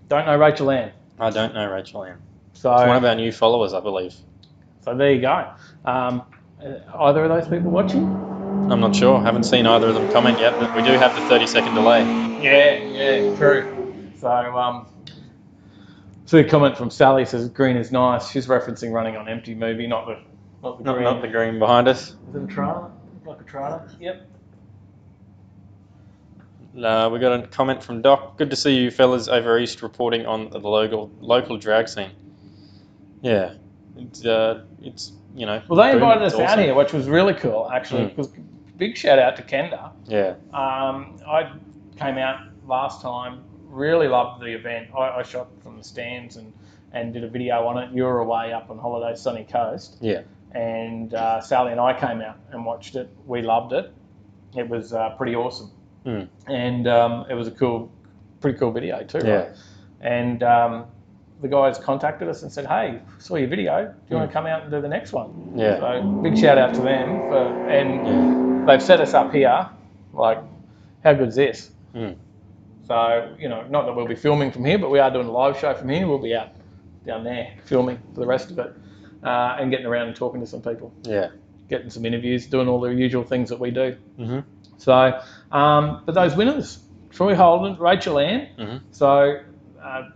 Don't know Rachel Ann. I don't know Rachel Ann. So it's one of our new followers, I believe. So there you go. Either of those people watching? I'm not sure. Haven't seen either of them comment yet, but we do have the 30-second delay. Yeah, true. So, see a comment from Sally says green is nice. She's referencing Running on Empty movie, not the green. Not the green behind us. Is it a trailer? Like a trailer? Yep. We got a comment from Doc. Good to see you fellas over east reporting on the local drag scene. Yeah, it's you know. Well, they invited us out here, which was really cool actually. Because big shout out to Kenda. Yeah. I came out last time. Really loved the event. I shot from the stands and did a video on it. You were away up on holiday, sunny coast. Yeah. And Sally and I came out and watched it. We loved it. It was pretty awesome. Mm. And it was pretty cool video too, Yeah. right? And the guys contacted us and said, hey, saw your video. Do you want to come out and do the next one? Yeah. So big shout out to them. They've set us up here. Like, how good's this? Mm. So, not that we'll be filming from here, but we are doing a live show from here. We'll be out down there filming for the rest of it and getting around and talking to some people. Yeah. Getting some interviews, doing all the usual things that we do. Mm-hmm. So, but those winners, Troy Holden, Rachel Ann. Mm-hmm. So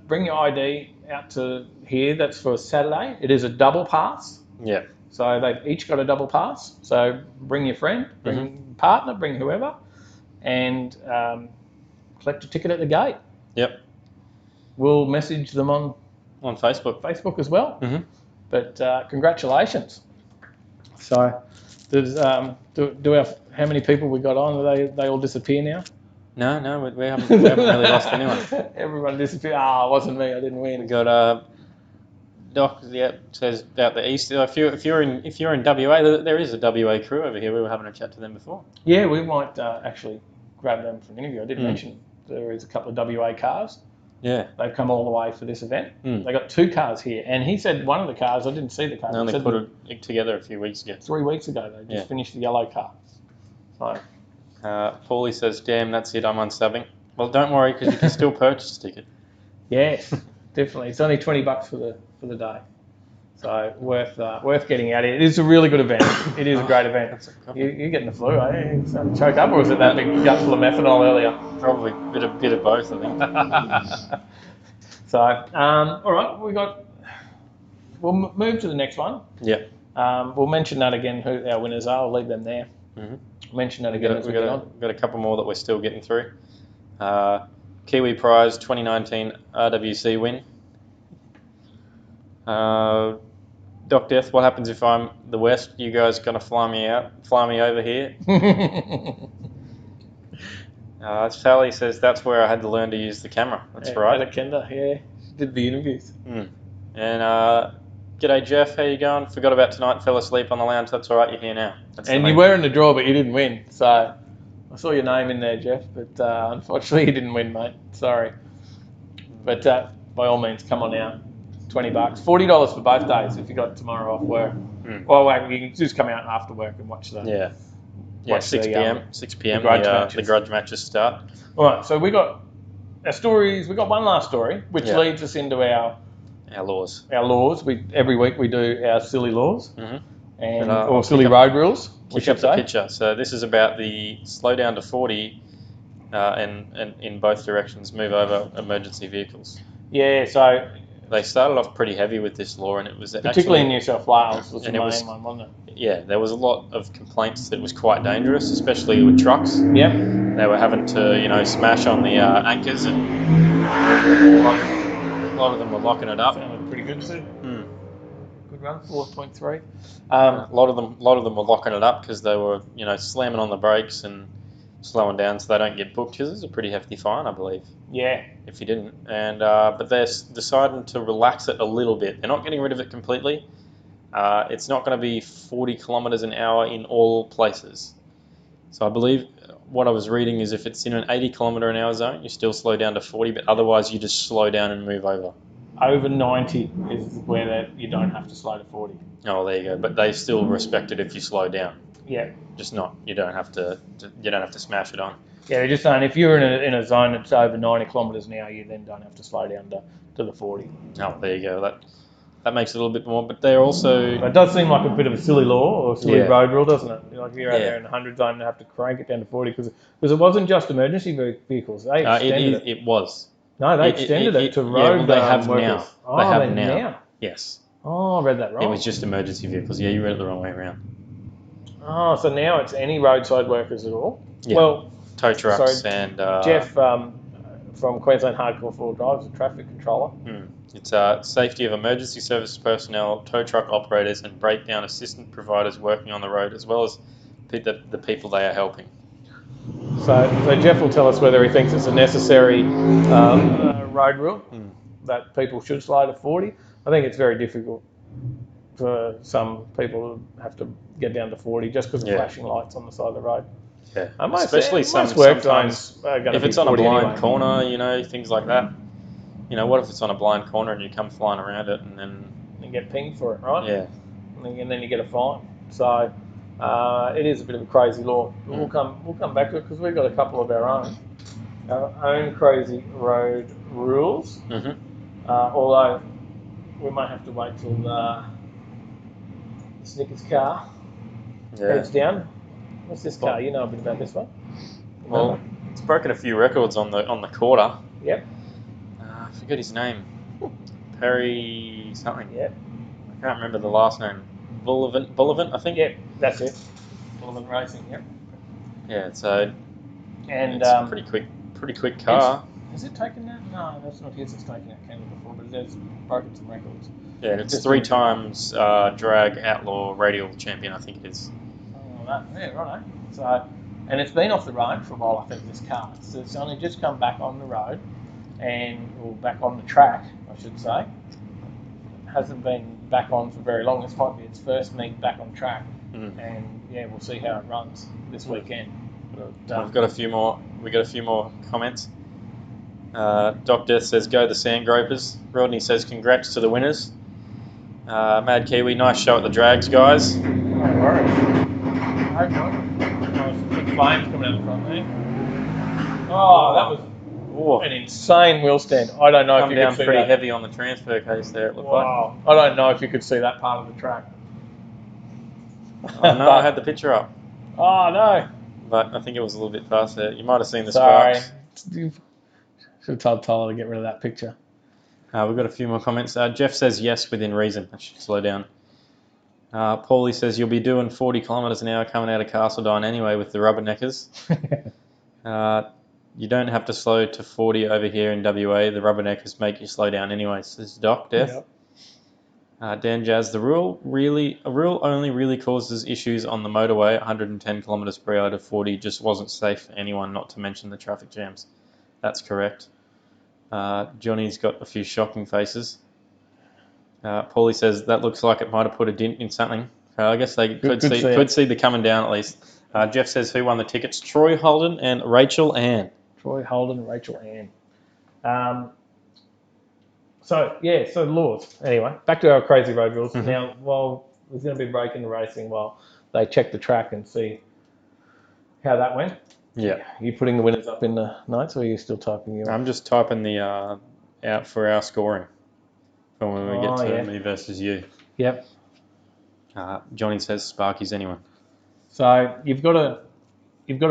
bring your ID out to here. That's for Saturday. It is a double pass. Yeah. So they've each got a double pass. So bring your friend, bring your partner, bring whoever, and collect a ticket at the gate. Yep. We'll message them on Facebook as well. Mm-hmm. But congratulations. So there's how many people we got on? They all disappear now? No, we haven't really lost anyone. Everyone disappeared. It wasn't me. I didn't win. We got Doc. Yeah, says out the east. If you're in WA, there is a WA crew over here. We were having a chat to them before. Yeah, we might actually grab them for an interview. I did mention there is a couple of WA cars. Yeah. They've come all the way for this event. Mm. They got 2 cars here, and he said one of the cars. I didn't see the car. They only put it together a few weeks ago. 3 weeks ago. They just finished the yellow car. So. Paulie says, "Damn, that's it. I'm unsubbing." Well, don't worry, because you can still purchase a ticket. Yes, definitely. It's only $20 for the day, so worth getting out here. It is a really good event. It is a great event. You're getting the flu, eh? You starting to choke up, or was it that big gutful of methanol earlier? Probably a bit of both, I think. So, all right, we'll move to the next one. Yeah. We'll mention that again, who our winners are. I'll leave them there. Mm-hmm. Mention that again as we get on. We've got a couple more that we're still getting through. Kiwi Prize 2019 RWC win. Doc Death, what happens if I'm the West? You guys gonna fly me over here? Sally says that's where I had to learn to use the camera. That's right. At Kenda, yeah. Did the interviews. Mm. And g'day Jeff, how you going? Forgot about tonight, fell asleep on the lounge. That's all right, you're here now. And you were in the draw, but you didn't win. So I saw your name in there, Jeff, but unfortunately you didn't win, mate. Sorry. But by all means, come on out. $20, $40 for both days if you got tomorrow off work. Mm. Well, you can just come out after work and watch that. Yeah. Watch 6 p.m. 6 p.m. The grudge matches start. All right, so we got our stories. We got one last story, which leads us into our laws. Our laws. Every week we do our silly laws Mm-hmm. or silly road rules. Kick up the picture. So this is about the slow down to 40 and in both directions, move over emergency vehicles. Yeah, so they started off pretty heavy with this law, and it was particularly in New South Wales was the main one, wasn't it? Yeah, there was a lot of complaints that it was quite dangerous, especially with trucks. Yep. They were having to, smash on the anchors, and a lot of them were locking it up. Sounded pretty good too. Mm. Good run, 4.3. A lot of them were locking it up because they were, slamming on the brakes and slowing down so they don't get booked. Because it's a pretty hefty fine, I believe. Yeah. If you didn't, and but they're deciding to relax it a little bit. They're not getting rid of it completely. It's not going to be 40 kilometers an hour in all places. So I believe what I was reading is if it's in an 80 kilometer an hour zone, you still slow down to 40, but otherwise you just slow down and move over. Over 90 is where you don't have to slow to 40. Oh, there you go. But they still respect it if you slow down. Yeah. Just not. You don't have to smash it on. Yeah, they're just saying if you're in a zone that's over 90 kilometres an hour, you then don't have to slow down to the 40. Oh, there you go. That makes it a little bit more. But they're also... But it does seem like a bit of a silly law or silly road rule, doesn't it? Like if you're out there in the 100 zone and have to crank it down to 40 because it wasn't just emergency vehicles. They extended it. It was. No, they extended it to road they have workers. now. Oh, they have now. Yes. Oh, I read that wrong. It was just emergency vehicles. Yeah, you read it the wrong way around. Oh, so now it's any roadside workers at all? Yeah. Well, tow trucks and... Jeff from Queensland Hardcore 4 Drive is a traffic controller. It's safety of emergency service personnel, tow truck operators and breakdown assistant providers working on the road, as well as the people they are helping. So Jeff will tell us whether he thinks it's a necessary road rule that people should slow to 40, I think it's very difficult for some people to have to get down to 40 just because of flashing lights on the side of the road. Yeah, Especially most work sometimes zones are going if to be it's on a 40 blind anyway. corner, you know, things like that. You know, what if it's on a blind corner and you come flying around it and then You get pinged for it, right? yeah, And then you get a fine. So it is a bit of a crazy law. We'll come back to it because we've got a couple of our own crazy road rules. Although we might have to wait till the Snickers car heads down. What's this car? You know a bit about this one. Remember? Well, it's broken a few records on the quarter. Yep. I forget his name. Perry something. Yep. I can't remember the last name. Bullivant, I think. Yep, that's it. Bullivant Racing. Yep. Yeah, so And it's a pretty quick car. Has it taken that? No, that's not his. It's taken that Kenda before, but it has broken some records. Yeah, and it's 3 times drag outlaw radial champion, I think it is. Yeah, right. So, and it's been off the road for a while, I think, this car. So it's only just come back on the road, or back on the track, I should say. It hasn't been back on for very long. This might be its first meet back on track. And yeah, we'll see how it runs this weekend. But, We've got a few more comments. Doc Death says, go the Sand Gropers. Rodney says, congrats to the winners. Mad Kiwi, nice show at the drags, guys. No worries. Big flames coming out the front there. Oh, that was an insane wheel stand. I don't know if you down could see pretty that. heavy on the transfer case there, it looked Wow. I don't know if you could see that part of the track. like. No, I had the picture up. Oh, no. But I think it was a little bit past there. You might have seen the Sorry. sparks. Should have told Tyler to get rid of that picture. We've got a few more comments. Jeff says yes within reason. I should slow down. Paulie says you'll be doing 40 kilometres an hour coming out of Castledine anyway with the rubberneckers. You don't have to slow to 40 over here in WA. The rubberneckers make you slow down anyway, says Doc Death. Yep. Dan Jazz, a rule only really causes issues on the motorway. 110 kilometres per hour to 40 just wasn't safe for anyone, not to mention the traffic jams. That's correct. Johnny's got a few shocking faces. Paulie says that looks like it might have put a dent in something. I guess they could see the coming down at least. Jeff says who won the tickets? Troy Holden and Rachel Ann. Troy Holden and Rachel Ann. So laws. Anyway, back to our crazy road rules. Now, there's going to be a break in the racing while they check the track and see how that went. Yeah. Are you putting the winners up in the notes, or are you still typing your? I'm just typing the out for our scoring for when we get to me versus you. Yep. Johnny says Sparky's anyone. So you've got to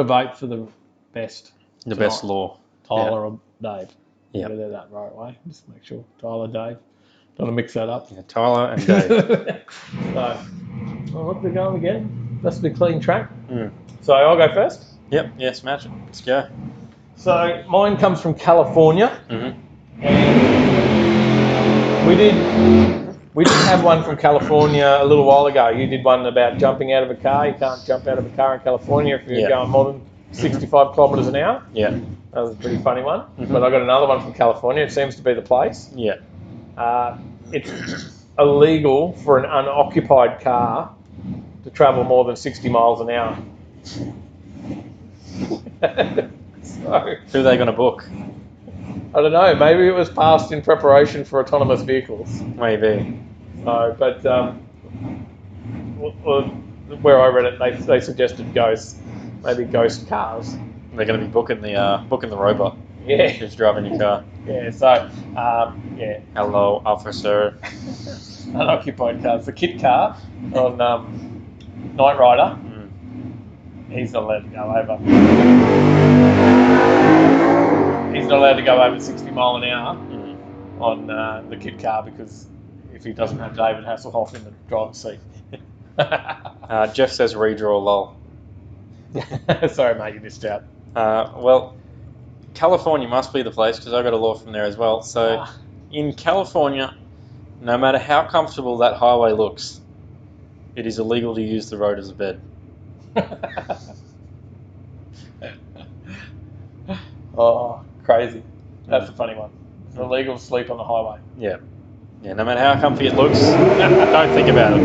vote for the best. The best law. Tyler or Dave. Yeah. They're that right way. Just make sure Tyler, Dave. Don't want to mix that up. Yeah, Tyler and Dave. So, look, they're going again. Must be a clean track. So I'll go first. Yep. Yeah, smash it. Let's go. So mine comes from California. And we did have one from California a little while ago. You did one about jumping out of a car. You can't jump out of a car in California if you're going more than 65 kilometres an hour. Yeah. That was a pretty funny one. But I got another one from California. It seems to be the place. Yeah. It's illegal for an unoccupied car to travel more than 60 miles an hour. So, who are they going to book? I don't know. Maybe it was passed in preparation for autonomous vehicles. Maybe. So, but where I read it, they suggested maybe ghost cars. They're going to be booking the robot. Yeah. Who's driving your car? Yeah. So, Hello, officer. Unoccupied cars. The kit car on Knight Rider. He's not allowed to go over. He's not allowed to go over 60 mile an hour on the kit car because if he doesn't have David Hasselhoff in the driver's seat. Jeff says redraw lol. Sorry, mate, you missed out. Well, California must be the place because I got a law from there as well. So, in California, no matter how comfortable that highway looks, it is illegal to use the road as a bed. Oh, crazy. That's a funny one. It's illegal to sleep on the highway. Yeah. Yeah, no matter how comfy it looks, don't think about it.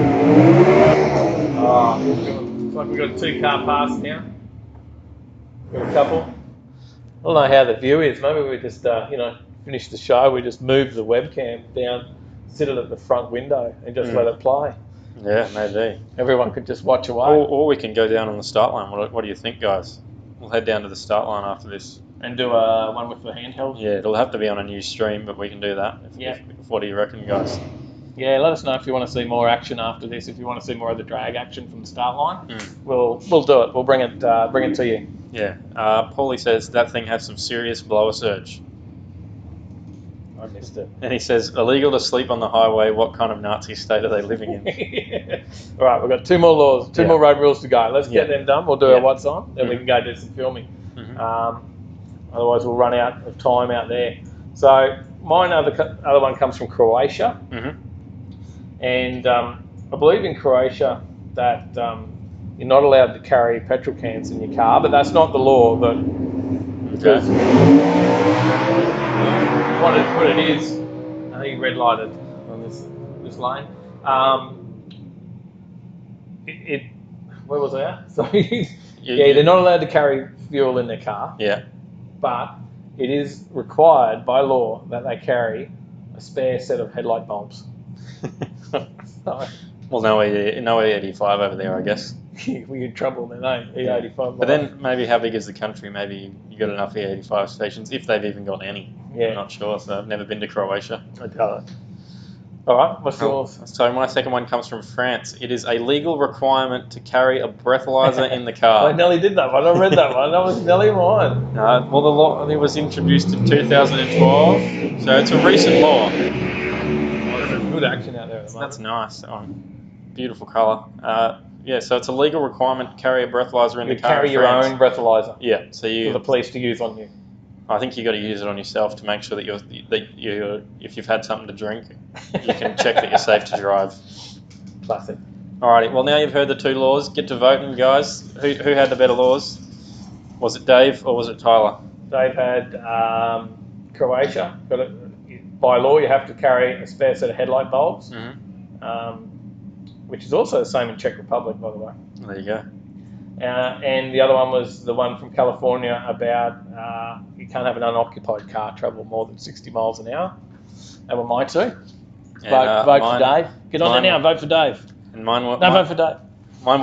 Oh, looks like we've got a 2-car pass now. Got a couple. I don't know how the view is. Maybe we just, finish the show. We just move the webcam down, sit it at the front window, and just let it play. Yeah, maybe. Everyone could just watch away. Or we can go down on the start line. What do you think, guys? We'll head down to the start line after this. And do one with the handheld. Yeah, it'll have to be on a new stream, but we can do that. What do you reckon, guys? Yeah, let us know if you want to see more action after this. If you want to see more of the drag action from the start line, we'll do it. We'll bring it to you. Yeah. Paulie says that thing has some serious blower surge. I missed it. And he says, illegal to sleep on the highway. What kind of Nazi state are they living in? All right, we've got 2 more laws, 2 more road rules to go. Let's get them done. We'll do our what's on, then we can go do some filming. Otherwise, we'll run out of time out there. So mine other one comes from Croatia. And I believe in Croatia that you're not allowed to carry petrol cans in your car, but that's not the law. But because what it is, I think red lighted on this lane. Where was I at? Sorry. They're not allowed to carry fuel in their car. Yeah. But it is required by law that they carry a spare set of headlight bulbs. Well, no E85 over there, I guess. We're in trouble then, eh? E85. But then maybe how big is the country? Maybe you got enough E85 stations, if they've even got any. Yeah. I'm not sure, so I've never been to Croatia. I doubt it. All right, what's yours? So my second one comes from France. It is a legal requirement to carry a breathalyzer in the car. I nearly did that one. I read that one. That was nearly mine. Well, the law it was introduced in 2012, so it's a recent law. There's good action out there at the moment. That's nice. Beautiful colour. So it's a legal requirement to carry a breathalyzer in the car. Carry your own breathalyzer. Yeah, so for the police to use on you. I think you got to use it on yourself to make sure that if you've had something to drink, you can check that you're safe to drive. Classic. Alrighty, well now you've heard the 2 laws. Get to voting, guys. Who had the better laws? Was it Dave or was it Tyler? Dave had Croatia. By law, you have to carry a spare set of headlight bulbs, which is also the same in Czech Republic, by the way. There you go. And the other one was the one from California about you can't have an unoccupied car travel more than 60 miles an hour. That were my 2. Vote for Dave. Get on there now, vote for Dave. And vote for Dave. Mine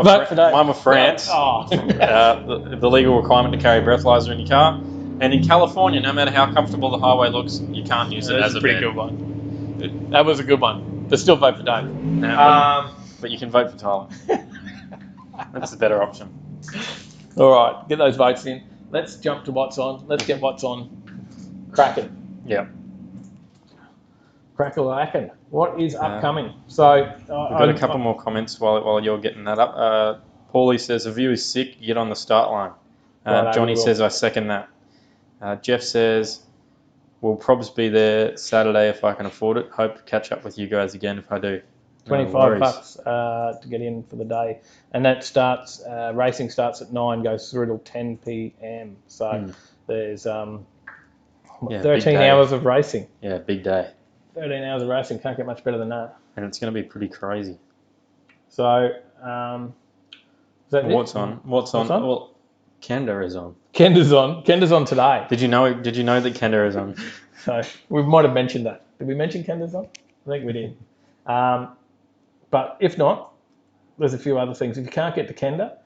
were France. Oh. The legal requirement to carry a breathalyzer in your car. And in California, no matter how comfortable the highway looks, you can't use it as a pretty good one. That was a good one. But still vote for Dave. But you can vote for Tyler. That's the better option. All right, get those votes in. Let's jump to what's on. Let's get what's on cracking. Yeah. Crackle-lackin'. What is upcoming? So we've got a couple more comments while you're getting that up. Paulie says, the view is sick. Get on the start line. Johnny says, I second that. Jeff says, we'll probably be there Saturday if I can afford it. Hope to catch up with you guys again if I do. $25 to get in for the day, and that starts. Racing starts at 9, goes through till 10 p.m. So there's 13 hours of racing. Yeah, big day. 13 hours of racing, can't get much better than that. And it's going to be pretty crazy. So, is that What's on? Well, Kenda is on. Kenda's on. Kenda's on today. Did you know that Kenda is on? So we might have mentioned that. Did we mention Kenda's on? I think we did. But if not, there's a few other things. If you can't get to Kenda,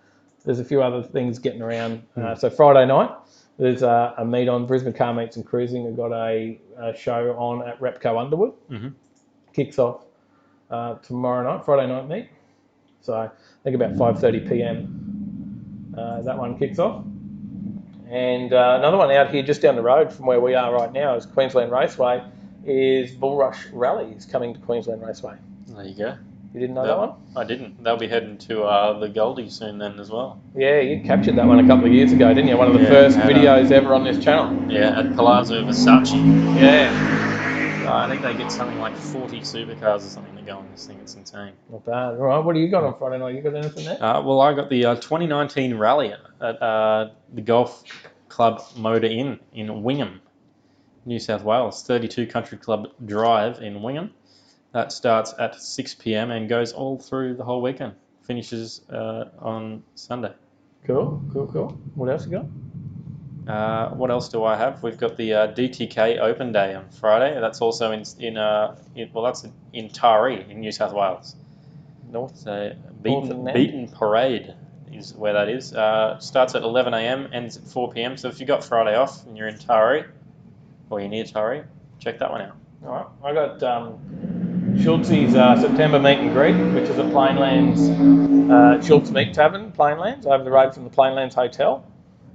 there's a few other things getting around. So Friday night, there's a meet on Brisbane Car Meets and Cruising. We've got a show on at Repco Underwood. Kicks off tomorrow night, Friday night meet. So I think about 5:30 p.m. That one kicks off. And another one out here just down the road from where we are right now is Queensland Raceway. Is Bullrush Rally is coming to Queensland Raceway. There you go. You didn't know that one? I didn't. They'll be heading to the Goldie soon then as well. Yeah, you captured that one a couple of years ago, didn't you? One of the first videos ever on this channel. Yeah, at Palazzo Versace. Yeah. I think they get something like 40 supercars or something to go on this thing. It's insane. Not bad. All right, what do you got on Friday night? You got anything there? Well, I got the 2019 rally at the Golf Club Motor Inn in Wingham, New South Wales. 32 Country Club Drive in Wingham. That starts at 6 p.m. and goes all through the whole weekend. Finishes on Sunday. Cool. What else you got? What else do I have? We've got the DTK Open Day on Friday. That's also that's in Taree in New South Wales. North. So Northern Beaton Parade is where that is. Starts at 11 a.m. ends at 4 p.m. So if you got Friday off and you're in Taree or you're near Taree, check that one out. All right. I got Schultz's September meet and greet, which is at Plainlands Schultz Meat Tavern, Plainlands, over the road from the Plainlands Hotel.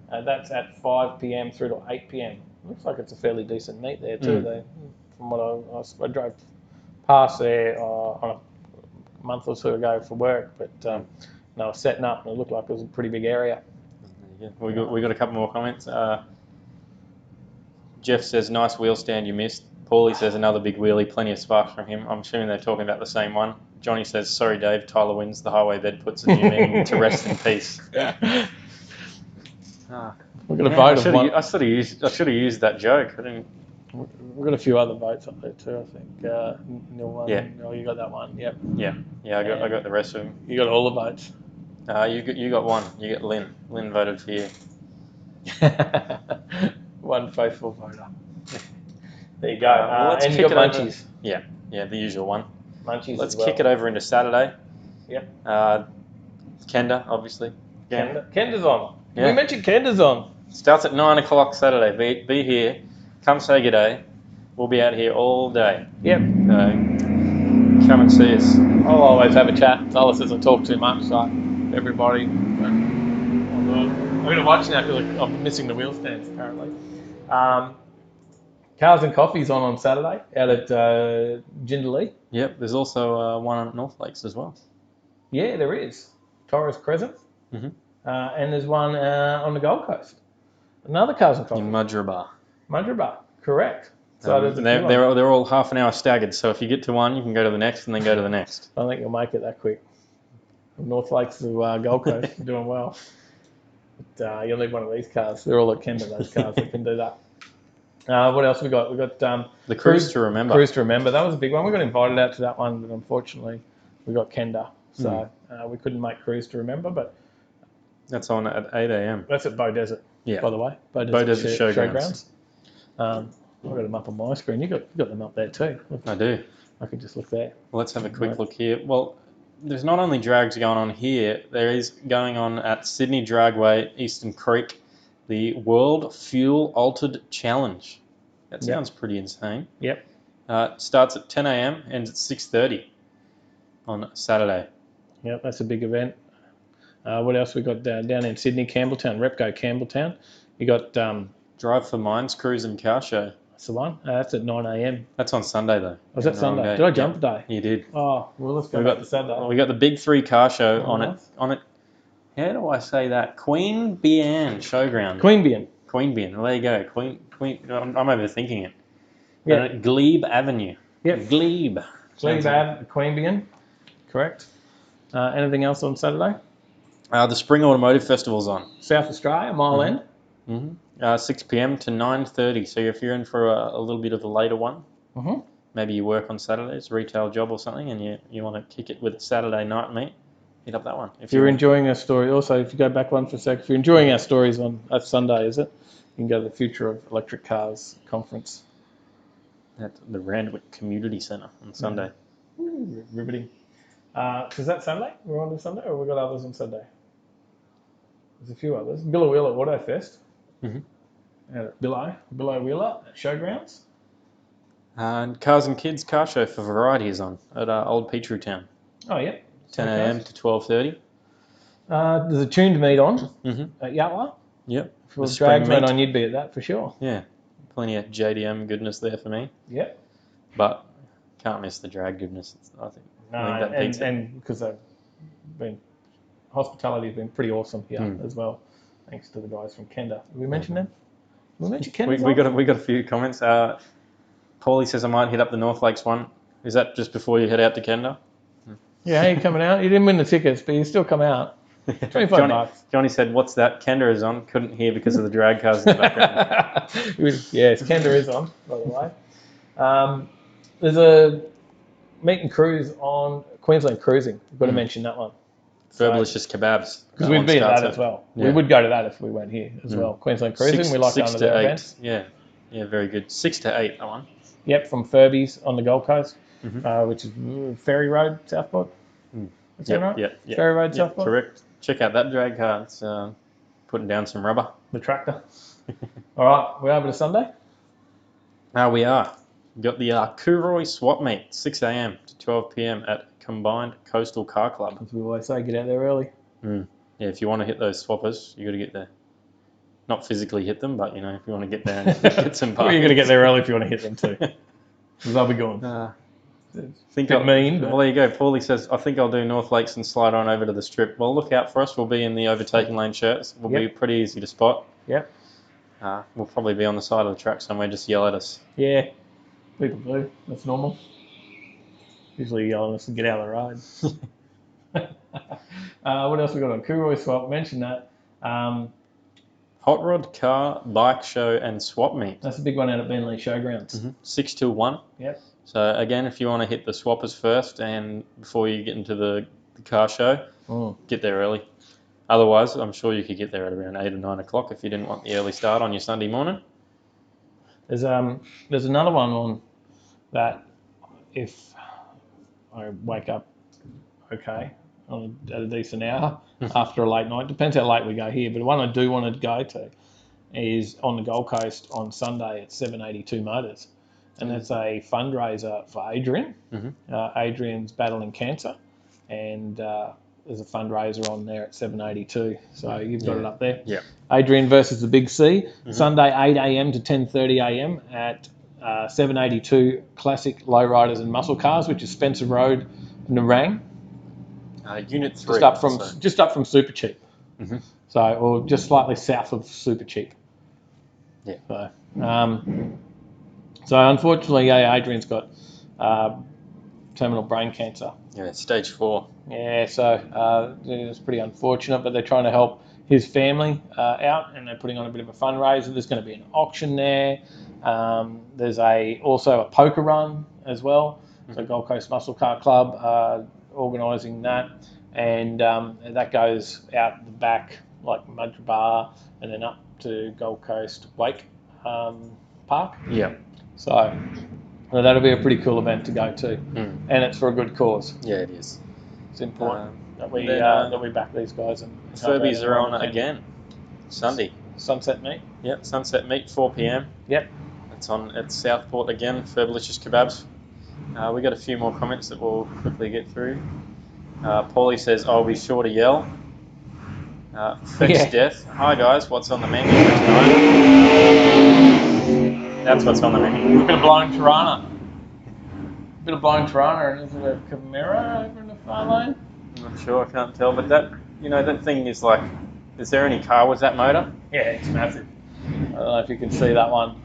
That's at 5 p.m. through to 8 p.m. Looks like it's a fairly decent meet there too. From what I drove past there on a month or two ago for work, but they were setting up and it looked like it was a pretty big area. We got a couple more comments. Jeff says, nice wheel stand you missed. Paulie says, another big wheelie, plenty of sparks from him. I'm assuming they're talking about the same one. Johnny says, sorry Dave, Tyler wins. The highway bed puts a new meaning to rest in peace. We've got a vote of one. I should have used that joke. I didn't. We've got a few other votes up there too, I think. Neil one. Yeah. Oh, you got that one. Yep. Yeah. I got the rest of them. You got all the votes. You got one. You got Lynn. Lynn voted for you. One faithful voter. There you go. And you got Munchies. Yeah, the usual one. Munchies. Let's kick it over into Saturday. Yep. Kenda, obviously. Yeah. Kenda's on. Yeah. We mentioned Kenda's on. Starts at 9 o'clock Saturday. Be here. Come say good day. We'll be out here all day. Yep. Come and see us. I'll always have a chat. Tyler says I talk too much, so everybody. I'm going to watch now because I'm missing the wheel stands apparently. Cars and Coffee's on Saturday out at Jindalee. Yep, there's also one at North Lakes as well. Yeah, there is. Torres Crescent. Mm-hmm. And there's one on the Gold Coast. Another Cars and Coffee. In Mudgeeraba. Mudgeeraba, correct. So they're all half an hour staggered, so if you get to one, you can go to the next and then go to the next. I don't think you'll make it that quick. From North Lakes to Gold Coast, doing well. But you'll need one of these cars. They're all at Kenda, those cars that can do that. What else we got? We got the Cruise to Remember. Cruise to Remember. That was a big one. We got invited out to that one, but unfortunately, we got Kenda, so we couldn't make Cruise to Remember. But that's on at 8 a.m. That's at Bow Desert. Yeah. By the way, Bow Desert Showgrounds. I've got them up on my screen. You got them up there too. I do. I can just look there. Well, let's have a quick look here. Well, there's not only drags going on here, there is going on at Sydney Dragway, Eastern Creek, the World Fuel Altered Challenge. That sounds pretty insane. Yep. Starts at 10 a.m. ends at 6:30 on Saturday. Yep, that's a big event. What else we got down in Sydney, Campbelltown, Repco Campbelltown. You got Drive for Minds Cruise and Car Show. That's the one. That's at 9 a.m. That's on Sunday though. Was that Sunday? Did I jump a day? You did. Oh, well, let's go back to Saturday. We got the Big Three Car Show on it. How do I say that? Queanbeyan Showground. Queanbeyan. Well, there you go. I'm overthinking it. Yeah. Glebe Avenue. Yep. Glebe. Queanbeyan. Correct. Anything else on Saturday? The Spring Automotive Festival's on. South Australia, Mile End. Mm-hmm. 6 p.m. to 9:30. So if you're in for a little bit of a later one, maybe you work on Saturdays, retail job or something, and you want to kick it with a Saturday night meet, hit up that one. If you're enjoying our story, also if you go back one for a sec, if you're enjoying our stories on Sunday, is it? You can go to the Future of Electric Cars conference at the Randwick Community Centre on Sunday. Ooh, riveting. Is that Sunday? We're on to Sunday, or we got others on Sunday? There's a few others. Billow Wheeler Autofest. At Billow Wheeler at Showgrounds. And Cars and Kids Car Show for Variety is on at Old Petrie Town. Oh, yeah. 10 a.m. to 12:30. There's a tuned meet on at Yatla. Yep. For dragsman on, you'd be at that for sure. Yeah. Plenty of JDM goodness there for me. Yep. But can't miss the drag goodness, I think. No, and because hospitality's been pretty awesome here as well, thanks to the guys from Kenda. Did we mention them? We mentioned Kenda. We got a few comments. Paulie says I might hit up the North Lakes one. Is that just before you head out to Kenda? Yeah, how are you coming out? You didn't win the tickets, but you still come out. $25. Johnny said, "What's that? Kenda is on." Couldn't hear because of the drag cars in the background. Yes, Kenda is on, by the way. There's a meet and cruise on Queensland Cruising. We've got to mention that one. Fergalicious Kebabs. Because we'd be at that as well. Yeah. We would go to that if we weren't here as well. Queensland Cruising, we like going to their events. Yeah, very good. 6 to 8, that one. Yep, from Furby's on the Gold Coast, which is Ferry Road, Southport. Is that right? Yep. Ferry Road, Southport? Correct. Check out that drag car. It's putting down some rubber. The tractor. All right, we're over to Sunday? We are. We've got the Cooroy Swap Meet, 6 a.m. to 12 p.m. at Combined Coastal Car Club. As we always say, get out there early. Yeah, if you want to hit those swappers, you got to get there. Not physically hit them, but, if you want to get there and get some parts. Well, you're going to get there early if you want to hit them too. Because they'll be gone. Well, But there you go. Paulie says, I think I'll do North Lakes and slide on over to the strip. Well, look out for us. We'll be in the Overtaking Lane shirts. We'll be pretty easy to spot. Yep. We'll probably be on the side of the track somewhere. Just yell at us. Yeah, people do. That's normal. Usually yell at us and get out of the road. What else we got on? Cooroy Swap, mentioned that. Hot Rod Car, Bike Show and Swap Meet. That's a big one out at Bentley Showgrounds. 6 till 1. Yep. So, again, if you want to hit the swappers first and before you get into the car show, get there early. Otherwise, I'm sure you could get there at around 8 or 9 o'clock if you didn't want the early start on your Sunday morning. There's another one on that if I wake up okay at a decent hour after a late night, depends how late we go here, but one I do want to go to is on the Gold Coast on Sunday at 782 Motors. And that's a fundraiser for Adrian. Adrian's battling cancer, and there's a fundraiser on there at 782. So you've got it up there. Yeah. Adrian versus the Big C, Sunday 8 a.m. to 10:30 a.m. at 782 Classic Lowriders and Muscle Cars, which is Spencer Road, Nerang. Unit 3. Just up from Super Cheap. So, or just slightly south of Super Cheap. Yeah. So unfortunately, Adrian's got terminal brain cancer. Yeah, stage 4. Yeah, so it's pretty unfortunate, but they're trying to help his family out, and they're putting on a bit of a fundraiser. There's going to be an auction there. There's also a poker run as well. So Gold Coast Muscle Car Club organising that, and that goes out the back like Mudra Bar and then up to Gold Coast Wake Park. Yeah. So that'll be a pretty cool event to go to, and it's for a good cause. Yeah, it is. It's important that we back these guys. And Furbies are on again Sunday. Sunset Meet. Yep, Sunset Meet 4 p.m. Yep. It's on at Southport again. Fergalicious Kebabs. We got a few more comments that we'll quickly get through. Paulie says, "I'll be sure to yell." Fixed Death. Hi guys, what's on the menu for tonight? That's what's on the menu. A bit of Blind Tirana. And is it a Camaro over in the far lane? I'm not sure, I can't tell, but that thing is like, is there any car with that motor? Yeah, it's massive. I don't know if you can see that one.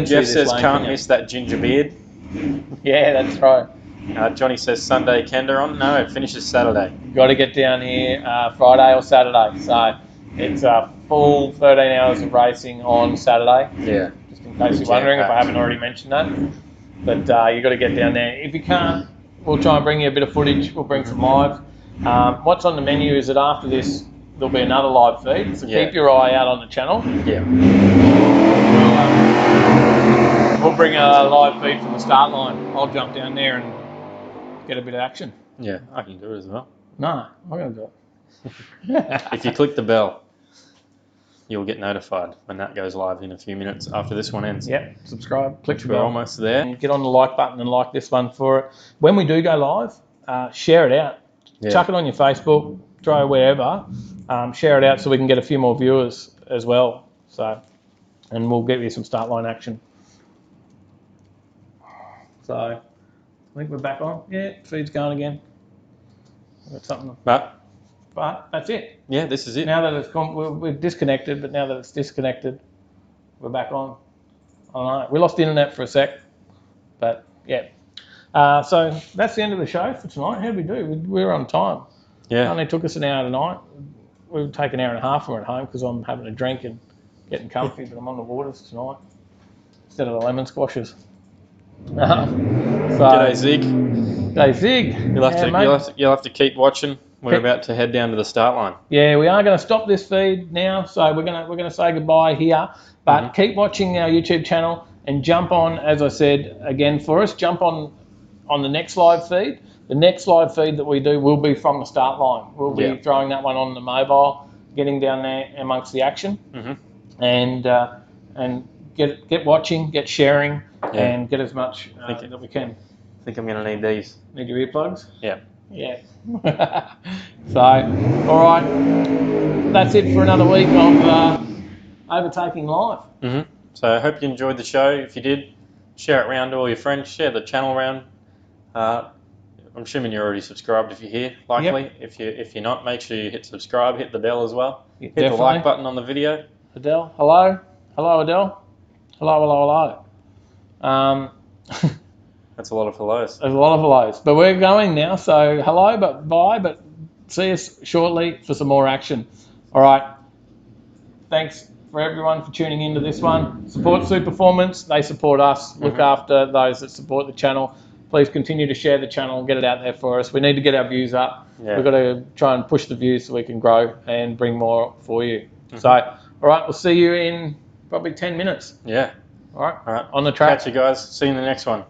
Jeff says, can't miss that ginger beard. Yeah, that's right. Johnny says, Sunday Kenda on. No, it finishes Saturday. Got to get down here Friday or Saturday. So it's a full 13 hours of racing on Saturday. Yeah. Just in case you're wondering if I haven't already mentioned that. But you've got to get down there. If you can't, we'll try and bring you a bit of footage. We'll bring some live. What's on the menu is that after this, there'll be another live feed. So keep your eye out on the channel. Yeah. We'll bring a live feed from the start line. I'll jump down there and get a bit of action. Yeah, I can do it as well. No, I'm going to do it. If you click the bell, you'll get notified when that goes live in a few minutes after this one ends. Yep, subscribe, click the bell. We're almost there. And get on the like button and like this one for it. When we do go live, share it out. Yeah. Chuck it on your Facebook, try wherever. Share it out so we can get a few more viewers as well. So, and we'll get you some start line action. So, I think we're back on. Yeah, feed's going again. We've got something. But that's it. Yeah, this is it. Now that it's gone, we're disconnected, but now that it's disconnected, we're back on. All right. We lost the internet for a sec, but yeah. So that's the end of the show for tonight. How did we do? We were on time. Yeah. It only took us an hour tonight. We would take an hour and a half when we're at home because I'm having a drink and getting comfy, but I'm on the waters tonight instead of the lemon squashes. G'day, Zig. G'day, Zig. You'll have to keep watching. We're about to head down to the start line. Yeah, we are going to stop this feed now, so we're going to say goodbye here. But keep watching our YouTube channel and jump on, as I said again for us, jump on the next live feed. The next live feed that we do will be from the start line. We'll be throwing that one on the mobile, getting down there amongst the action, and get watching, get sharing, and get as much that we can. I think I'm going to need these. Need your earplugs? Yeah. Yeah. So, all right. That's it for another week of Overtaking Live. So I hope you enjoyed the show. If you did, share it around to all your friends. Share the channel around. I'm assuming you're already subscribed if you're here, likely. Yep. If you're not, make sure you hit subscribe, hit the bell as well. Hit the like button on the video. Adele, hello? Hello, Adele? Hello. That's a lot of hellos. There's a lot of hellos. But we're going now, so hello, but bye, but see us shortly for some more action. All right. Thanks for everyone for tuning into this one. Support Superformance. They support us. Look after those that support the channel. Please continue to share the channel and get it out there for us. We need to get our views up. Yeah. We've got to try and push the views so we can grow and bring more for you. So, all right, we'll see you in probably 10 minutes. Yeah. All right. On the track. Catch you guys. See you in the next one.